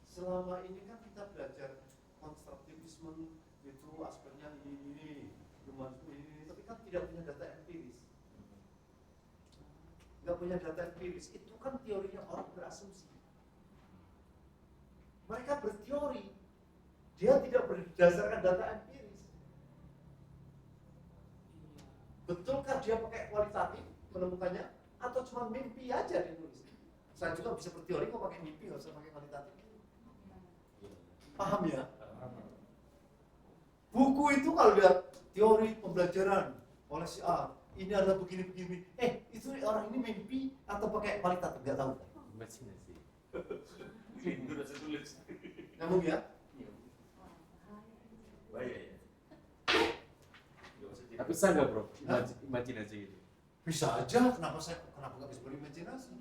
Selama ini kan kita belajar konstruktivisme itu aspeknya ini, humanisme ini, tapi kan tidak punya data empiris. Nggak punya data empiris, itu kan teorinya orang berasumsi. Mereka berteori, dia tidak berdasarkan data empiris. Betulkah dia pakai kualitatif menemukannya, atau cuma mimpi aja ditulis? Saya juga bisa berteori kok pakai mimpi, nggak usah pakai kualitatif. Paham ya? Buku itu kalau lihat teori pembelajaran oleh si A, ini adalah begini-begini. Itu orang ini mimpi atau pakai kualitatif? Nggak tahu. Imajinasi. Itu udah saya tulis. Nyambung ya? Bahaya ya. Tapi bisa nggak bro? Imajinasi itu? Bisa aja. Kenapa nggak bisa berimajinasi?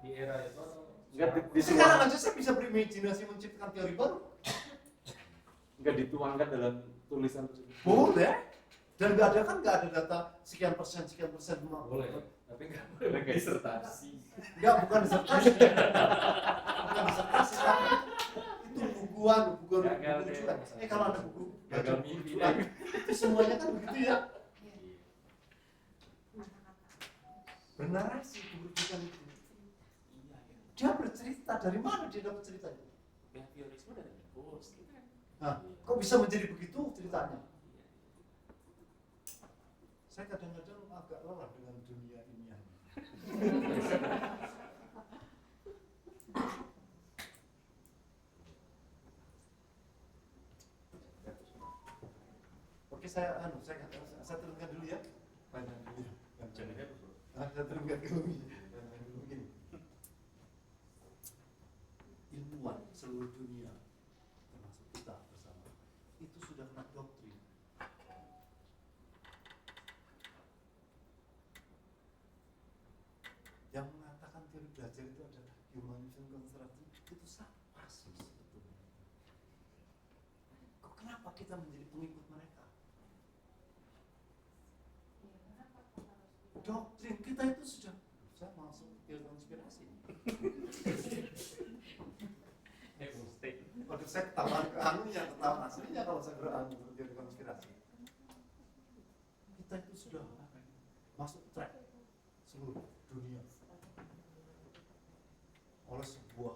Di era itu Nggak Sekarang aja saya bisa berimajinasi menciptakan teori baru. nggak dituangkan dalam tulisan tersebut. Boleh. Dan nggak ada data sekian persen boleh, tapi nggak boleh disertasi. bukan disertasi tapi itu buku Gagal deh. rujukan. Kalau ada buku Gagal mimpi rujukan, deh. itu semuanya kan begitu ya, bernarasi buku rujukan itu. Dia bercerita, dari mana dia dapat ceritanya? Behaviorisme dari bos, gitu kan? Nah, kok bisa menjadi begitu ceritanya? Saya kadang-kadang agak lelah dengan dunia ilmiah. Oke, saya terangkan dulu ya. Panjang dulu ya. Jangan ya, bro. Saya terangkan dulu. Panjang dulu gini. Ilmuwan seluruh dunia, termasuk kita bersama, itu sudah kena doktrin. Yang mengatakan teori belajar itu adalah humanism constructive itu salah sih sebetulnya. Kok kenapa kita menjadi pengikut mereka? Doktrin kita itu sudah, saya masuk teori konspirasi. Waduh, saya ketahuan anunya, ketahuan aslinya kalau saya beranu teori konspirasi. Kita itu sudah masuk track seluruh dunia oleh sebuah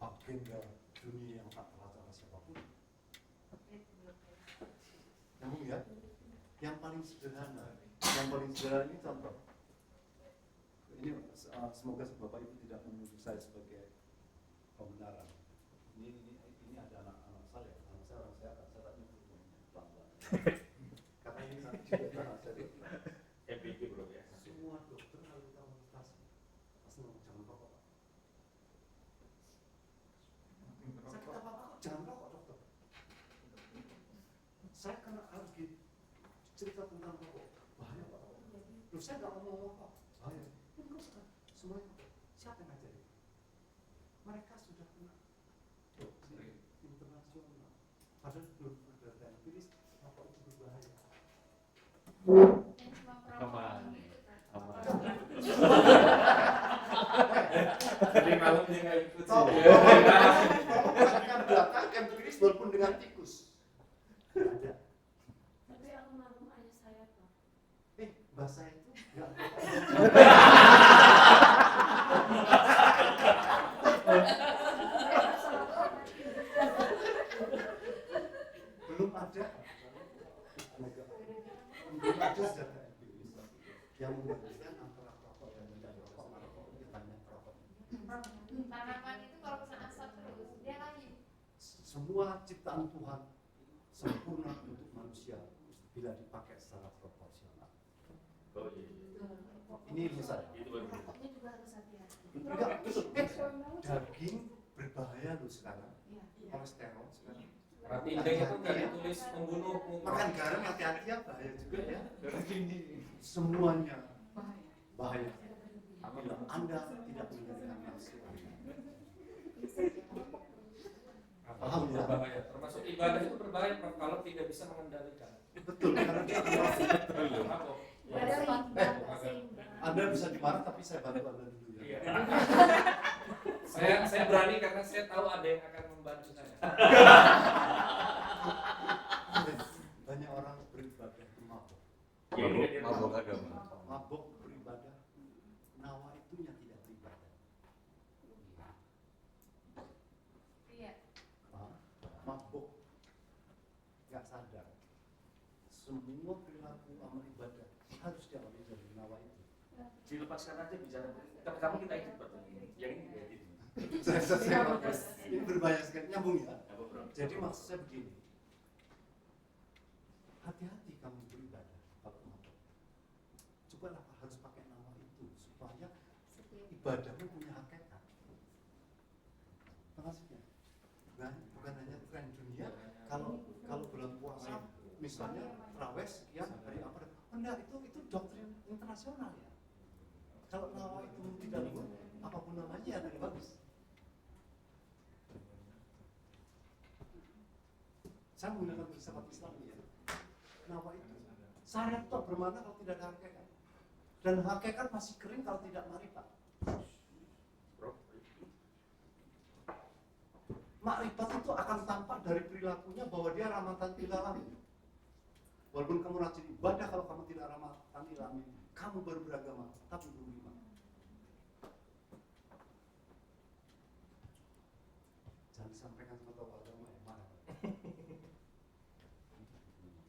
agenda dunia yang tak terbaca oleh siapapun. Namun ya, yang paling sederhana ini contoh. Ini semoga Bapak Ibu tidak menuduh saya sebagai pembenaran. Ini ada anak saya orang sehat, saya tak nyebut pelan-pelan. Karena ini nanti juga anak saya. MPP bro ya. Semua dokter harus tahu mutasi. Pasti ngomong jangan rokok. Saya kata Bapak, jangan rokok dokter. Saya kena lagi cerita tentang rokok. Bahaya Pak. Loh, saya nggak ngomong apa. Bahaya. Semuanya siapa yang ngajarin? Mereka sudah kena doktrin internasional. Padahal belum ada empiris rokok itu berbahaya. Aman. Jadi malamnya nggak ikut Tahu? sih. Tolong perhatikan belakang empiris walaupun dengan tikus. Nggak ada. Tapi almarhum ayah saya Pak. Bahasa itu nggak. Belum ada data empiris yang membandingkan antara rokok dan tidak rokok. Rokok itu banyak rokok. Tanaman itu kalau kena asap terus dia lagi. Semua ciptaan Tuhan sempurna untuk manusia bila dipakai secara proporsional. Oh iya. Ini ilmu saya. Itu baru. Rokoknya juga harus hati-hati. Enggak, daging berbahaya loh sekarang. Kolesterol sekarang. Berarti indeks itu nggak ditulis membunuh. Makan garam hati-hati ya, bahaya juga ya. Semuanya bahaya. Bila Anda tidak mengendalikan nafsu Anda. Paham ya? Berbahaya. Termasuk ibadah itu berbahaya Prof, kalau tidak bisa mengendalikan. Betul, karena dia akan masuk. Mabok. Ada seimbang. Anda bisa dimarah tapi saya bantu Anda dulu ya. Iya. Saya berani karena saya tahu ada yang akan membantu saya. Banyak orang beribadah itu mabuk. Mabuk agama. Mabuk beribadah, nawa itunya tidak beribadah. Iya. Mabuk, nggak sadar. Semua perilaku amal ibadah harus diambil dari nawa itu. Dilepaskan aja bicara. Kamu kita ikut Pak. Yang ini ya gitu. Ini berbahaya sekali, nyambung ya. Apa bro? Jadi maksud saya begini, hati-hati kamu beribadah kalau mabuk. Cobalah harus pakai nawa itu supaya ibadahmu punya hakikat. Maksudnya, bukan hanya tren dunia. Kalau bulan puasa, misalnya terawih sekian hari apa? Enggak, itu doktrin internasional ya. Kalau nawa itu tidak buat, apapun namanya ya tidak bagus. Saya menggunakan filsafat Islam ya. Nawa itu syariat itu bermakna kalau tidak ada hakikat. Dan hakikat masih kering kalau tidak marifat. Bro. Makrifat itu akan tampak dari perilakunya bahwa dia ramatan lil alamin. Walaupun kamu rajin ibadah, kalau kamu tidak ramatan lil alamin, kamu baru beragama, tapi belum iman. Jangan disampaikan sama tokoh agama yang mana.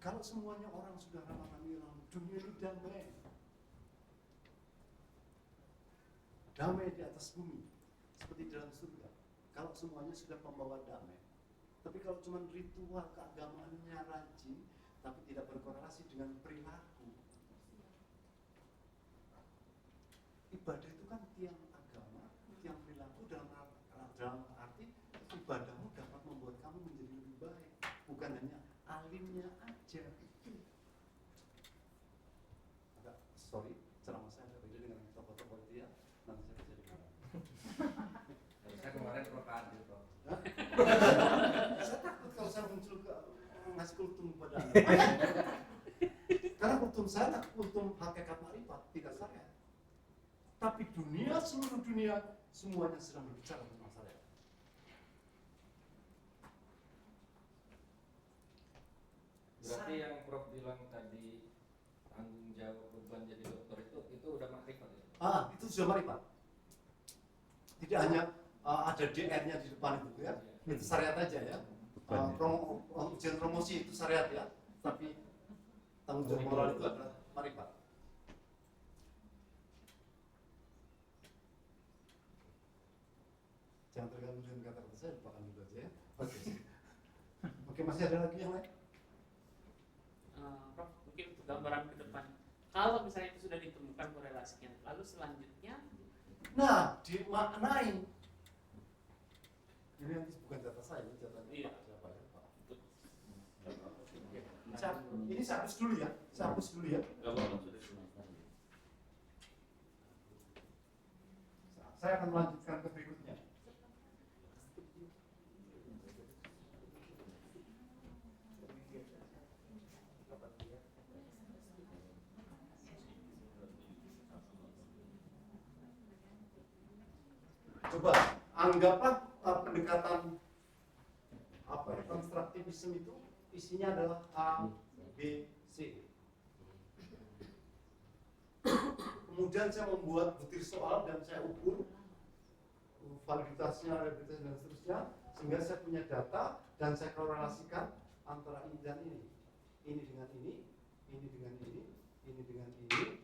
Kalau semuanya orang sudah ramatan lil alamin, dunia ini damai. Damai di atas bumi, seperti dalam surga. Kalau semuanya sudah membawa damai. Tapi kalau cuma ritual keagamaannya rajin, tapi tidak berkorelasi dengan perilaku. Ibadah itu kan tiang agama, tiang perilaku dalam arti ibadahmu dapat membuat kamu menjadi lebih baik, bukan hanya alimnya aja. Agak sorry, ceramah saya agak beda dengan tokoh-tokoh itu ya. Nanti saya bisa dimarah. Saya kemarin provokatif Prof. Saya takut kalau saya muncul ke ngasih kultum kepada Anda. Karena kultum saya kultum hakikat marifat, tidak saya. Tapi dunia, seluruh dunia, semuanya sedang berbicara tentang saya. Berarti yang Prof bilang tadi tanggung jawab beban jadi dokter itu udah makrifat ya? Itu sudah marifat. Tidak hanya ada DR-nya di depan itu ya, itu syariat aja ya. Ujian promosi itu syariat ya, tapi tanggung jawab moral itu adalah marifat. Jangan terganggu dengan kata-kata saya, lupakan dulu aja ya. Oke, masih ada lagi yang lain? Prof, mungkin untuk gambaran ke depan, kalau misalnya itu sudah ditemukan korelasinya, lalu selanjutnya Nah, dimaknai. Ini nanti bukan data saya, ini data Iya. siapa ya, Pak? Ini saya hapus dulu ya, Nggak apa-apa, sudah. Saya akan melanjutkan ke berikutnya. Coba anggaplah pendekatan konstruktivisme itu isinya adalah A, B, C. Kemudian saya membuat butir soal dan saya ukur validitasnya, reliabilitasnya dan seterusnya, sehingga saya punya data dan saya korelasikan antara ini dan ini dengan ini dengan ini dengan ini.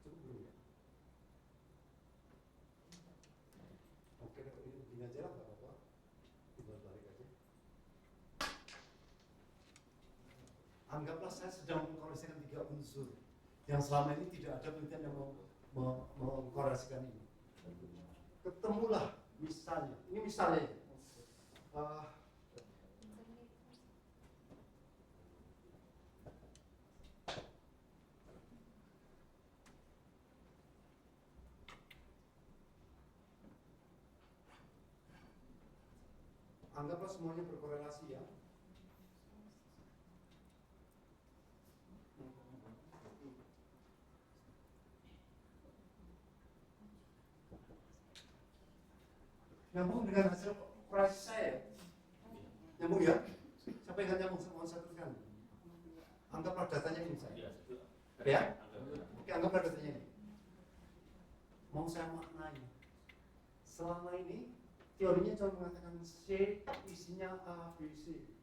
Cukup belum ya? Oke, ini begini aja lah, nggak apa-apa. Tinggal balik aja. Anggaplah saya sedang mengkorelasikan 3 unsur yang selama ini tidak ada penelitian yang mengkorelasikan ini. Ketemulah misalnya, ini misalnya anggaplah semuanya berkorelasi ya. Nyambung dengan hasil korelasi saya. Nyambung ya? Siapa yang nyambung? Mau saya teruskan? Anggaplah datanya ini saya. Ya? Oke, anggaplah datanya ini. Mau saya maknai. Selama ini teorinya cuma mengatakan C isinya A, B, C.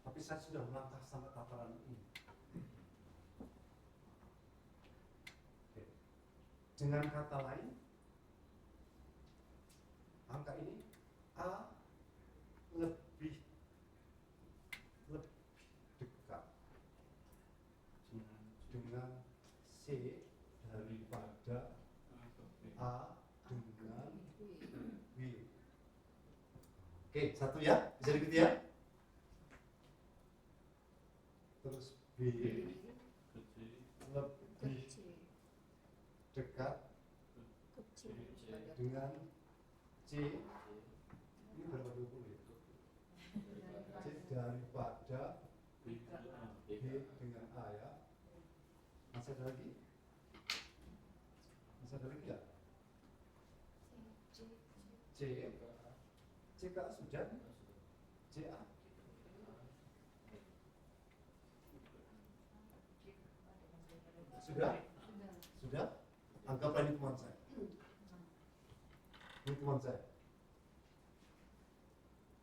Tapi saya sudah melangkah sampai tataran ini. Oke. Dengan kata lain, angka ini A lebih dekat dengan C daripada A dengan B. Oke, satu ya, bisa diikuti ya. Terus B lebih dekat dengan C. Ini berapa 20 ya? C daripada B dengan A ya. Masih ada lagi? Masih ada lagi nggak? C CK sudah? CA sudah? Sudah? Anggaplah ini teman saya. Ini teman saya.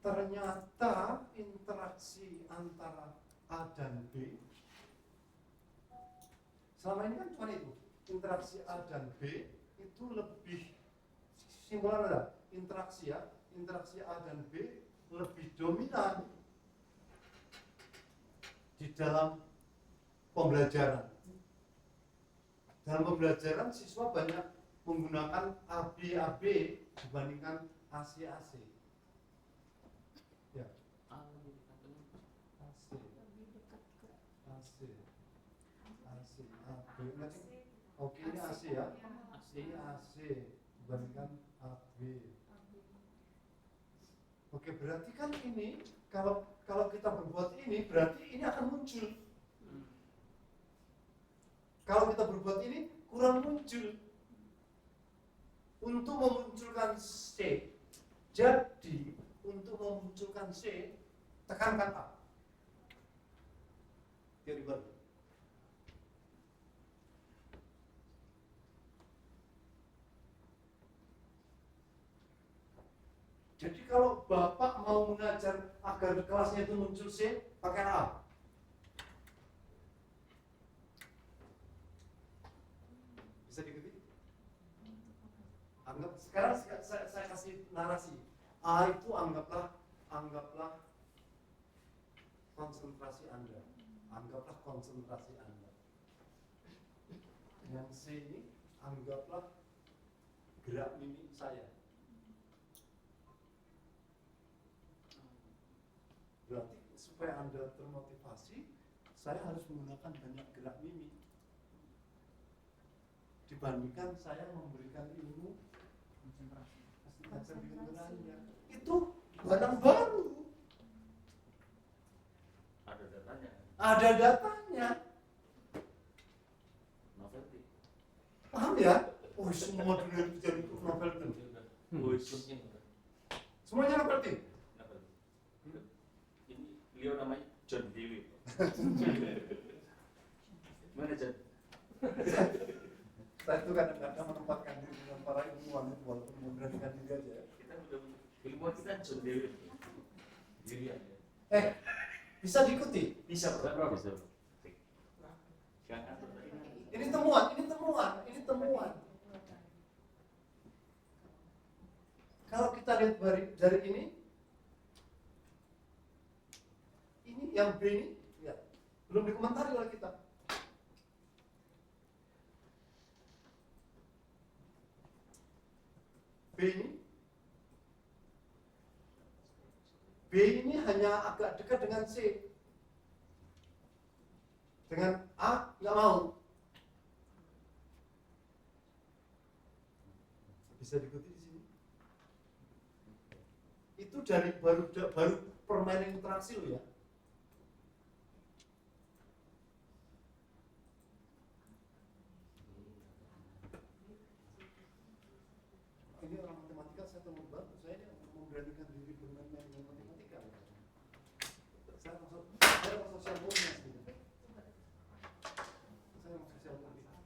Ternyata interaksi antara A dan B. Selama ini kan cuma itu, interaksi A dan B itu lebih, simpulan ada, interaksi A dan B lebih dominan di dalam pembelajaran. Dalam pembelajaran siswa banyak menggunakan AB dibandingkan AC. Ya. AC, AB. Oke, ini AC ya. Ini AC dibandingkan AB. Oke, berarti kan ini kalau kita berbuat ini berarti ini akan muncul. Kalau kita berbuat ini kurang muncul. Untuk memunculkan C, jadi untuk memunculkan C, tekankan A. Teori baru. Jadi kalau Bapak mau mengajar agar kelasnya itu muncul C, pakai A. Bisa diikuti? Anggap sekarang saya kasih narasi. A itu anggaplah konsentrasi Anda. Anggaplah konsentrasi Anda. Yang C ini anggaplah gerak mimik saya. Berarti supaya Anda termotivasi, saya harus menggunakan banyak gerak mimik dibandingkan saya memberikan ilmu konsentrasi. Itu barang baru. Ada datanya. Ada datanya. Novelty. Paham ya? Oh, semua dunia itu jadi novelty. Semuanya novelty. Novelty. Ini beliau namanya John Dewey. Mana John? Saya itu kadang-kadang menempatkan diri dengan para ilmuwan itu walaupun memberanikan diri aja. Kita udah ilmuwan kita John Dewey. Dewey aja. Bisa diikuti? Bisa bro. Bisa. Jangan Ini temuan. Kalau kita lihat dari ini yang B ini, ya, belum dikomentari oleh kita. B ini hanya agak dekat dengan C. Dengan A nggak mau. Bisa diikuti di sini. Itu dari baru permainan interaksi loh ya. Ini orang matematika, saya teman bantu. Saya ini memberanikan diri bermain dengan matematika. Saya masuk sosial ilmiah gitu. Saya masuk sosial ilmiah.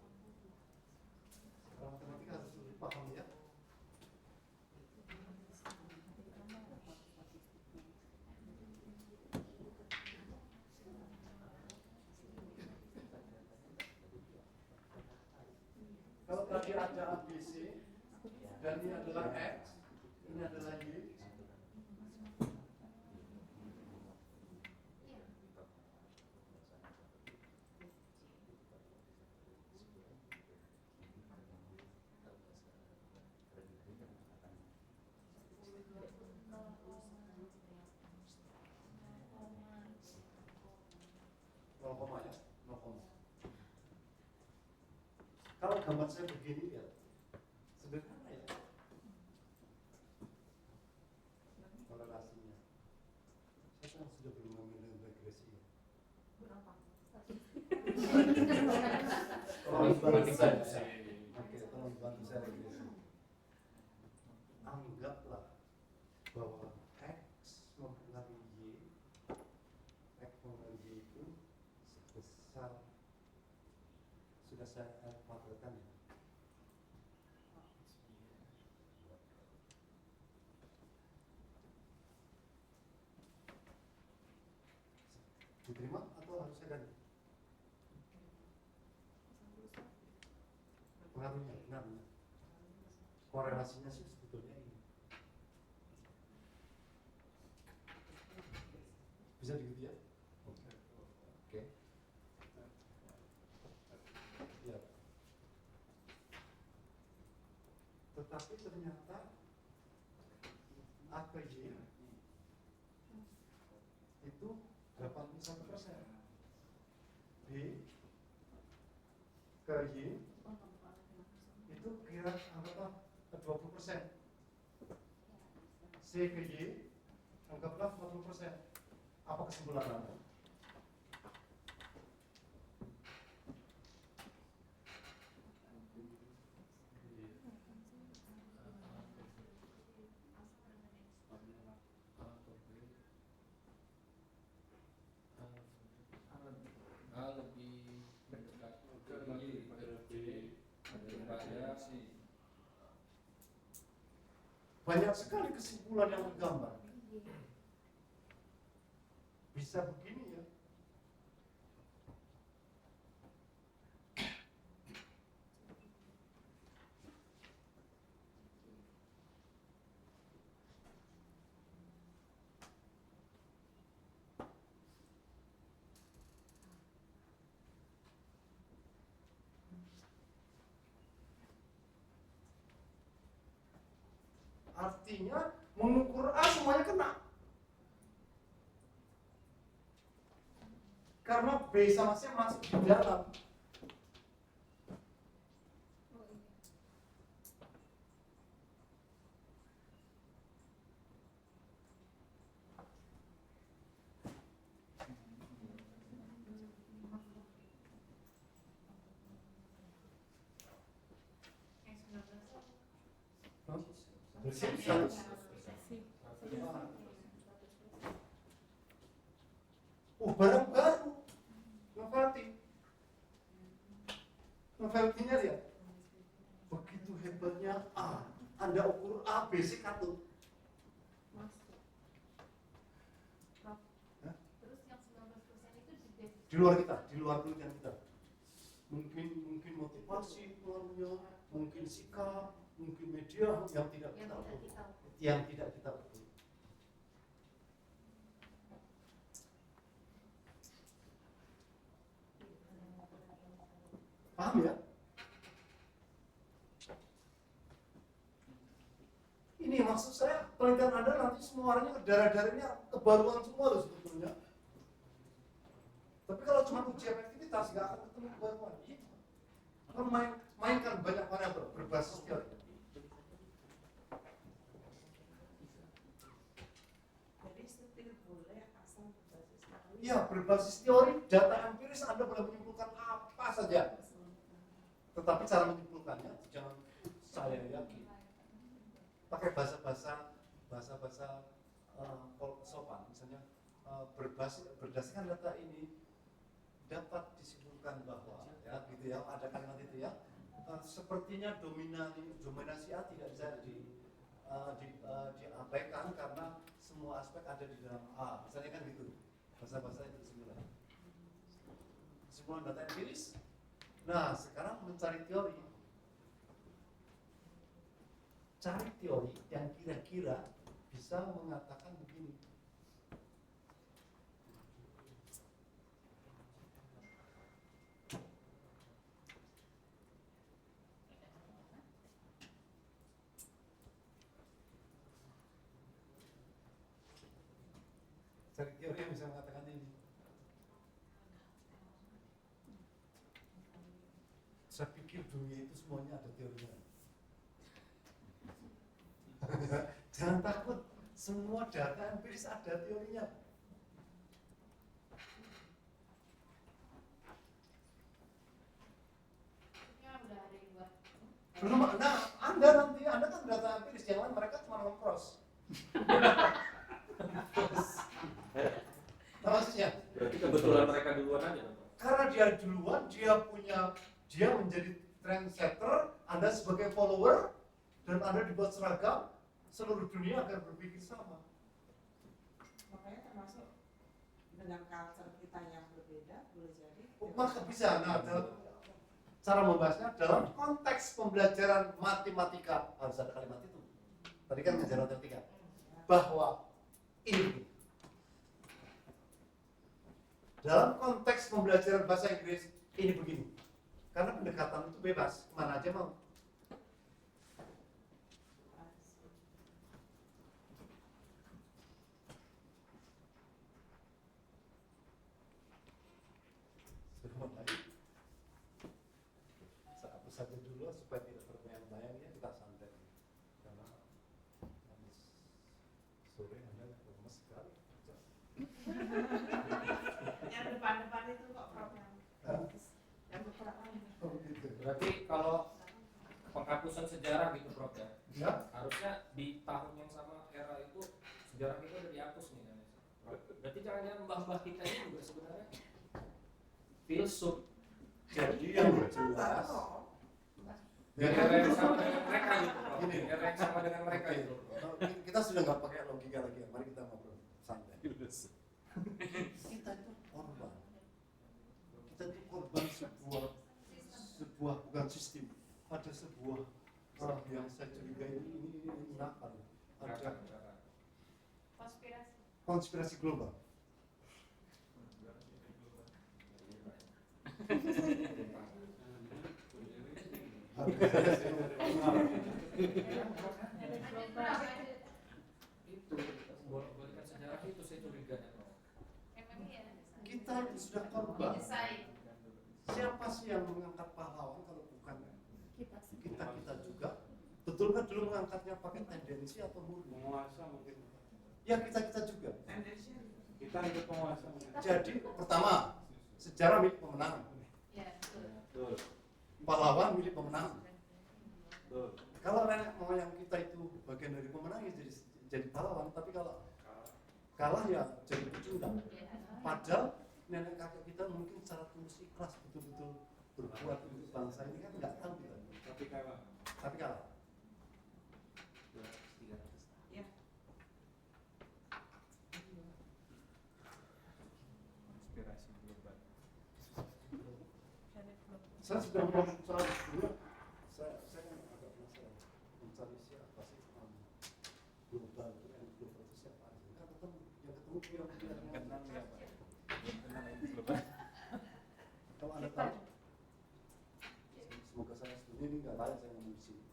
Orang matematika harus lebih paham ya. Kalau tadi ada ABC dan ini adalah X, ini adalah Y. Kalau gambar saya begini ya, sederhana ya. Korelasinya. Saya kan sudah bermain dengan regresi ya. Tolong bantu saya. Oke, tolong bantu saya regresi. Anggaplah bahwa X mempengaruhi Y, X mempengaruhi Y itu sebesar, sudah saya kuadratkan ya. Diterima? ngaruhnya. Korelasinya sih sebetulnya ini. Bisa gitu ya? Oke. Ya. Tetapi ternyata A ke Y itu 81%. B ke Y itu kira anggaplah 20%. C ke Y anggaplah 40%. Apa kesimpulan Anda? A lebih mendekat ke Y daripada C. Banyak sekali kesimpulan yang menggambar. Bisa begini ya. Artinya mengukur A semuanya kena. Karena B sama C masuk di dalam. Bersih 100. Barang baru. Novelty-nya lihat. Begitu hebatnya A. Anda ukur A, B, C katut. Terus yang 19% itu Di luar kita, di luar penelitian kita. Mungkin motivasi pengaruhnya, mungkin sikap, mungkin media yang tidak kita ukur. Yang tidak kita ukur. Paham ya? Ini maksud saya, penelitian Anda nanti semua orangnya darah-darahnya kebaruan semua loh sebetulnya. Tapi kalau cuma uji efektivitas, nggak akan ketemu kebaruan. Kalau mainkan banyak variabel berbasis teori. Jadi setir boleh asal berbasis teori. Iya, berbasis teori, data empiris Anda boleh menyimpulkan apa saja. Tetapi cara menyimpulkannya jangan saya yakin. Pakai bahasa-bahasa sopan, misalnya berdasarkan data ini dapat disimpulkan bahwa ya gitu ya, ada kalimat itu ya, sepertinya dominasi A tidak bisa diabaikan karena semua aspek ada di dalam A, misalnya kan gitu, bahasa-bahasa itu kesimpulan data empiris. Nah, sekarang mencari teori. Cari teori yang kira-kira bisa mengatakan begini. Cari teori yang bisa mengatakan ini. Saya pikir dunia itu semuanya ada teorinya. Jangan takut, semua data empiris ada teorinya. udah ada yang buat. Belum, nah Anda kan data empiris, jangan mereka cuma ngepros. Maksudnya? Berarti kebetulan mereka duluan aja dong. Karena dia duluan, dia menjadi trendsetter, Anda sebagai follower, dan Anda dibuat seragam, seluruh dunia akan berpikir sama. Makanya termasuk dengan culture kita yang berbeda boleh jadi. Maka bisa, nah cara membahasnya dalam konteks pembelajaran matematika harus ada kalimat itu. Tadi kan ngajar matematika bahwa ini dalam konteks pembelajaran bahasa Inggris ini begini. Karena pendekatan itu bebas, kemana aja mau. Saya hapus saja dulu supaya tidak terbayang-bayang ya, kita santai. Karena habis sore Anda lemes sekali. Yang depan-depan itu kok problem. Yang beberapa Oh gitu. Berarti kalau penghapusan sejarah gitu Prof ya, Ya, harusnya di tahun yang sama era itu sejarah kita udah dihapus nih kan? Prof. Berarti jangan-jangan mbah-mbah kita ini juga sebenarnya filsuf. jadi yang jelas. Di era yang sama dengan mereka gitu Prof. Gini. Di era yang sama dengan mereka Oke, gitu. kita sudah nggak pakai logika lagi ya. Mari kita ngobrol santai. Kita itu korban. Kita itu korban sebuah bukan sistem. Ada sebuah yang saya curigai ini nakal. Ada Konspirasi. konspirasi global. Lanjut Prof, lanjut. Itu balikan sejarah itu saya curiga ya Prof. Emang iya. Kita itu sudah korban. Desain. Siapa sih yang mengangkat pahlawan kalau bukan kita kita juga? Betul kan dulu mengangkatnya pakai tendensi atau murni? Penguasa mungkin. Ya kita juga. Kita ikut penguasa mungkin. Jadi pertama sejarah milik pemenang, Ya, betul. Betul. pahlawan milik pemenang. Betul. Kalau nenek moyang kita itu bagian dari pemenang ya jadi pahlawan, tapi kalau kalah ya jadi pecundang. Ya. Padahal nenek kakek kita mungkin secara tulus ikhlas betul-betul berbuat untuk bangsa ini kan nggak tahu kita. Tapi kalah. Tapi kalah. Konspirasi global. Saya sudah ngomong soal dulu, saya agak penasaran mencari siapa sih global itu yang global itu siapa aja? Kan ketemu yang Kenal nggak Pak? Kenal itu global. kalau anda tahu, semoga saya sebenarnya ini nggak layak saya ngomong di sini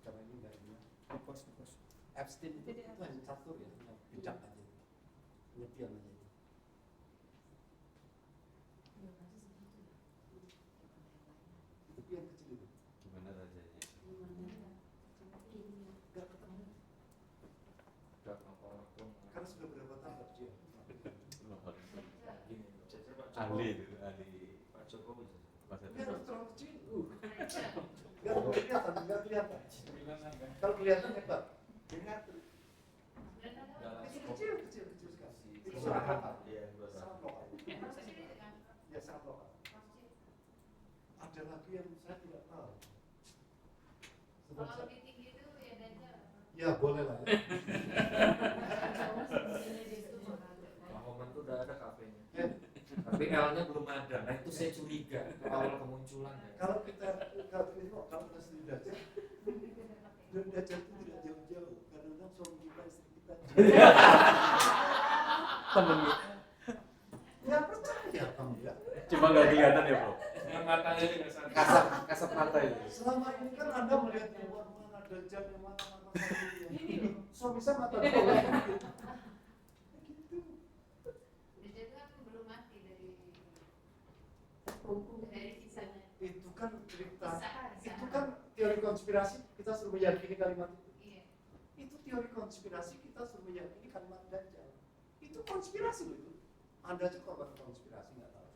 karena ini nggak ini. Fokus. Epstein itu hanya catur ya, yang bijak aja, pengertian aja. Tapi yang kecil itu Gimana rajanya? nggak ketemu karena sudah berapa tahun dia. Ahli itu, ahli Pak Jokowi. masa Dia depan. harus terlalu kecil. Nggak kelihatan. Kalau kelihatan hebat. Dia ngatur. Kecil sekali. Itu sangat lokal. Iya, Sangat lokal. Ya sangat lokal. Ada lagi yang saya tidak tahu. Sebab Kalau saya, lebih tinggi itu ya Dajjal. ya boleh lah ya. Mahomet tuh udah ada kafenya. Ya, Tapi L-nya belum ada. Nah itu saya curiga awal kemunculan ya. kalau kita studi Dajjal, dan Dajjal itu tidak jauh-jauh. Kadang-kadang suami kita, istri kita. Ya percaya kamu ya. Cuma nggak kelihatan ya Bro? Yang matanya juga sama. Kasat mata itu. Selama ini kan Anda melihat yang mana Dajjal, yang mana ini. Suami saya mata dua. Gitu. Dajjal itu kan belum mati dari sisanya. Itu kan cerita. Kisah. Itu kan teori konspirasi, kita suruh meyakini kalimat itu. Iya. Itu teori konspirasi, kita suruh meyakini kalimat Dajjal. Itu konspirasi loh itu. Anda aja korban konspirasi nggak tahu.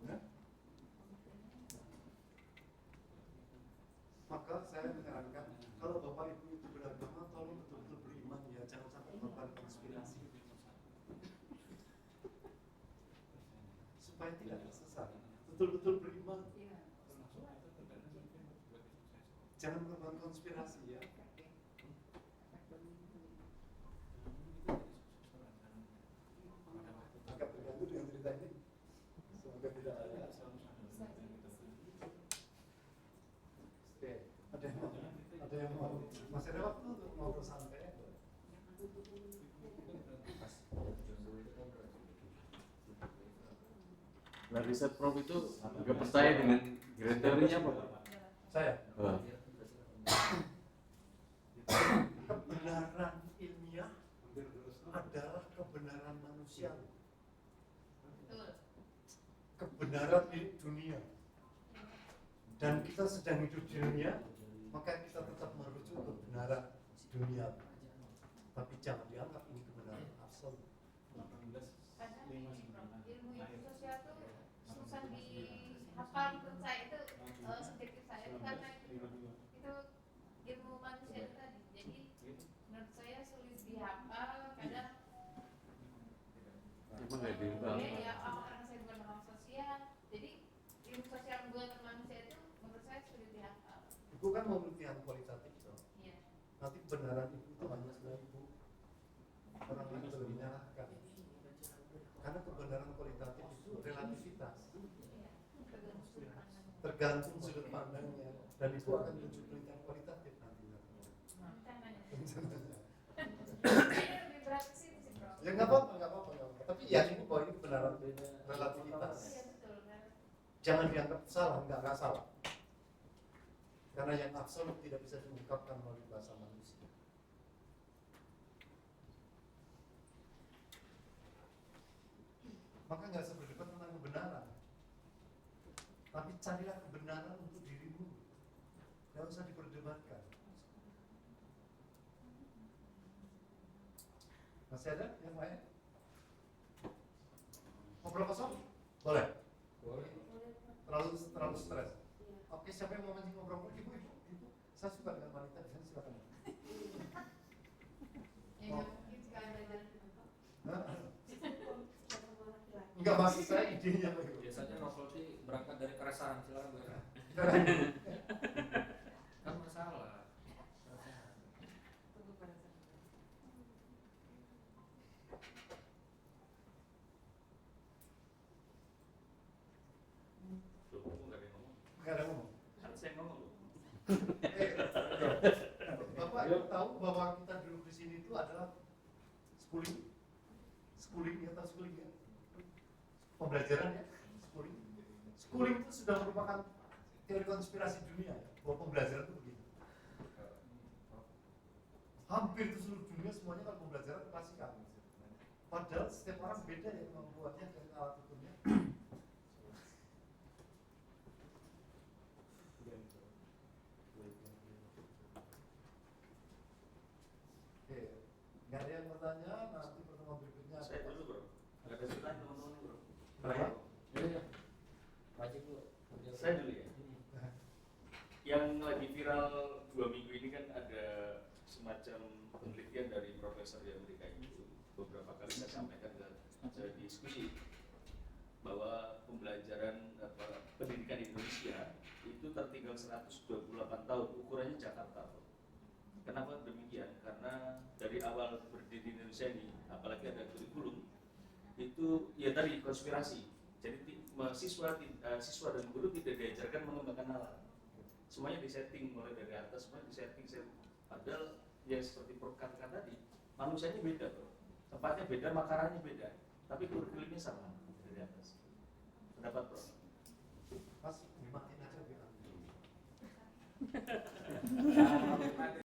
Nah. Maka saya menyarankan kalau Bapak Ibu itu beragama, tolong betul-betul beriman ya, jangan sampai korban konspirasi. Supaya tidak tersesat. Betul-betul beriman. Jangan korban konspirasi ya. Agak terganggu dengan cerita ini. Nah, riset Prof itu nggak percaya dengan grand teorinya apa Pak? Saya Oh. kebenaran ilmiah adalah kebenaran manusia, Betul. kebenaran milik dunia. Dan kita sedang hidup di dunia, maka kita tetap merujuk kebenaran dunia. Tapi jangan dianggap ini kebenaran absolut. Kadang ini, Prof, ilmu sosial tuh susah dihafal. Menurut saya itu subjektif saya itu karena itu ilmu manusia itu tadi. Jadi menurut saya sulit dihafal. Kadang Emang nggak diubah. ya orang saya bukan orang sosial. Jadi ilmu sosial buatan manusia itu menurut saya sulit dihafal. Ibu kan mau penelitian kualitatif, so. Iya. Nanti kebenaran itu hanya sebenarnya ibu orang lain boleh menyalahkan. Karena kebenaran kualitatif itu relativitas, Iya. Tergantung sudut pandang. tergantung sudut pandangnya. Dan itu akan muncul penelitian kualitatif nanti. Kita nanya. Kayaknya lebih berat ke situ sih, Prof. Ya nggak apa-apa, nggak apa-apa, nggak apa-apa. Tapi ya ini bahwa ini kebenaran relativitas. Iya betul. Berat. Jangan dianggap salah, nggak salah. Karena yang absolut tidak bisa diungkapkan melalui bahasa manusia. Maka nggak usah berdebat tentang kebenaran. Tapi carilah kebenaran untuk dirimu. Nggak usah diperdebatkan. Masih ada yang lain? Ngobrol kosong? Boleh. Terlalu stres. Oke, siapa yang mau mancing ngobrol? Ibu. Saya suka dengan wanita, di sana silakan. Ya nggak mungkin sekali belajar. Enggak, maksud saya idenya Pak Ibu. Biasanya novelty berangkat dari keresahan, silakan Bu. Kan masalah. Tunggu pada saat. Loh, kok nggak ada yang ngomong? Enggak ada ngomong. Harus saya ngomong loh. Bapak tahu bahwa kita duduk di sini itu adalah schooling ya, tahu schooling ya? Pembelajaran ya, schooling. Schooling itu sudah merupakan teori konspirasi dunia ya, bahwa pembelajaran itu begitu. Hampir di seluruh dunia semuanya kalau pembelajaran klasikan. Padahal setiap orang beda ya kemampuannya dan alat ukurnya. Oke, nggak ada yang bertanya, nanti pertemuan berikutnya. Saya dulu bro. Nggak ada silakan teman-teman bro. Berapa? Iya. Wajib Bu. Saya dulu ya. Yang lagi viral 2 minggu ini kan ada semacam penelitian dari profesor di Amerika itu. Beberapa kali saya sampaikan ke diskusi bahwa pembelajaran pendidikan Indonesia itu tertinggal 128 tahun, ukurannya Jakarta. Kenapa demikian? Karena dari awal berdiri di Indonesia ini, apalagi ada kurikulum, itu ya tadi konspirasi. Jadi siswa dan guru tidak diajarkan mengembangkan nalar. Semuanya disetting mulai dari atas, semuanya disetting. Padahal ya seperti Prof katakan tadi, manusianya beda bro. Tempatnya beda, makanannya beda, tapi kurikulumnya sama dari atas. Pendapat Prof?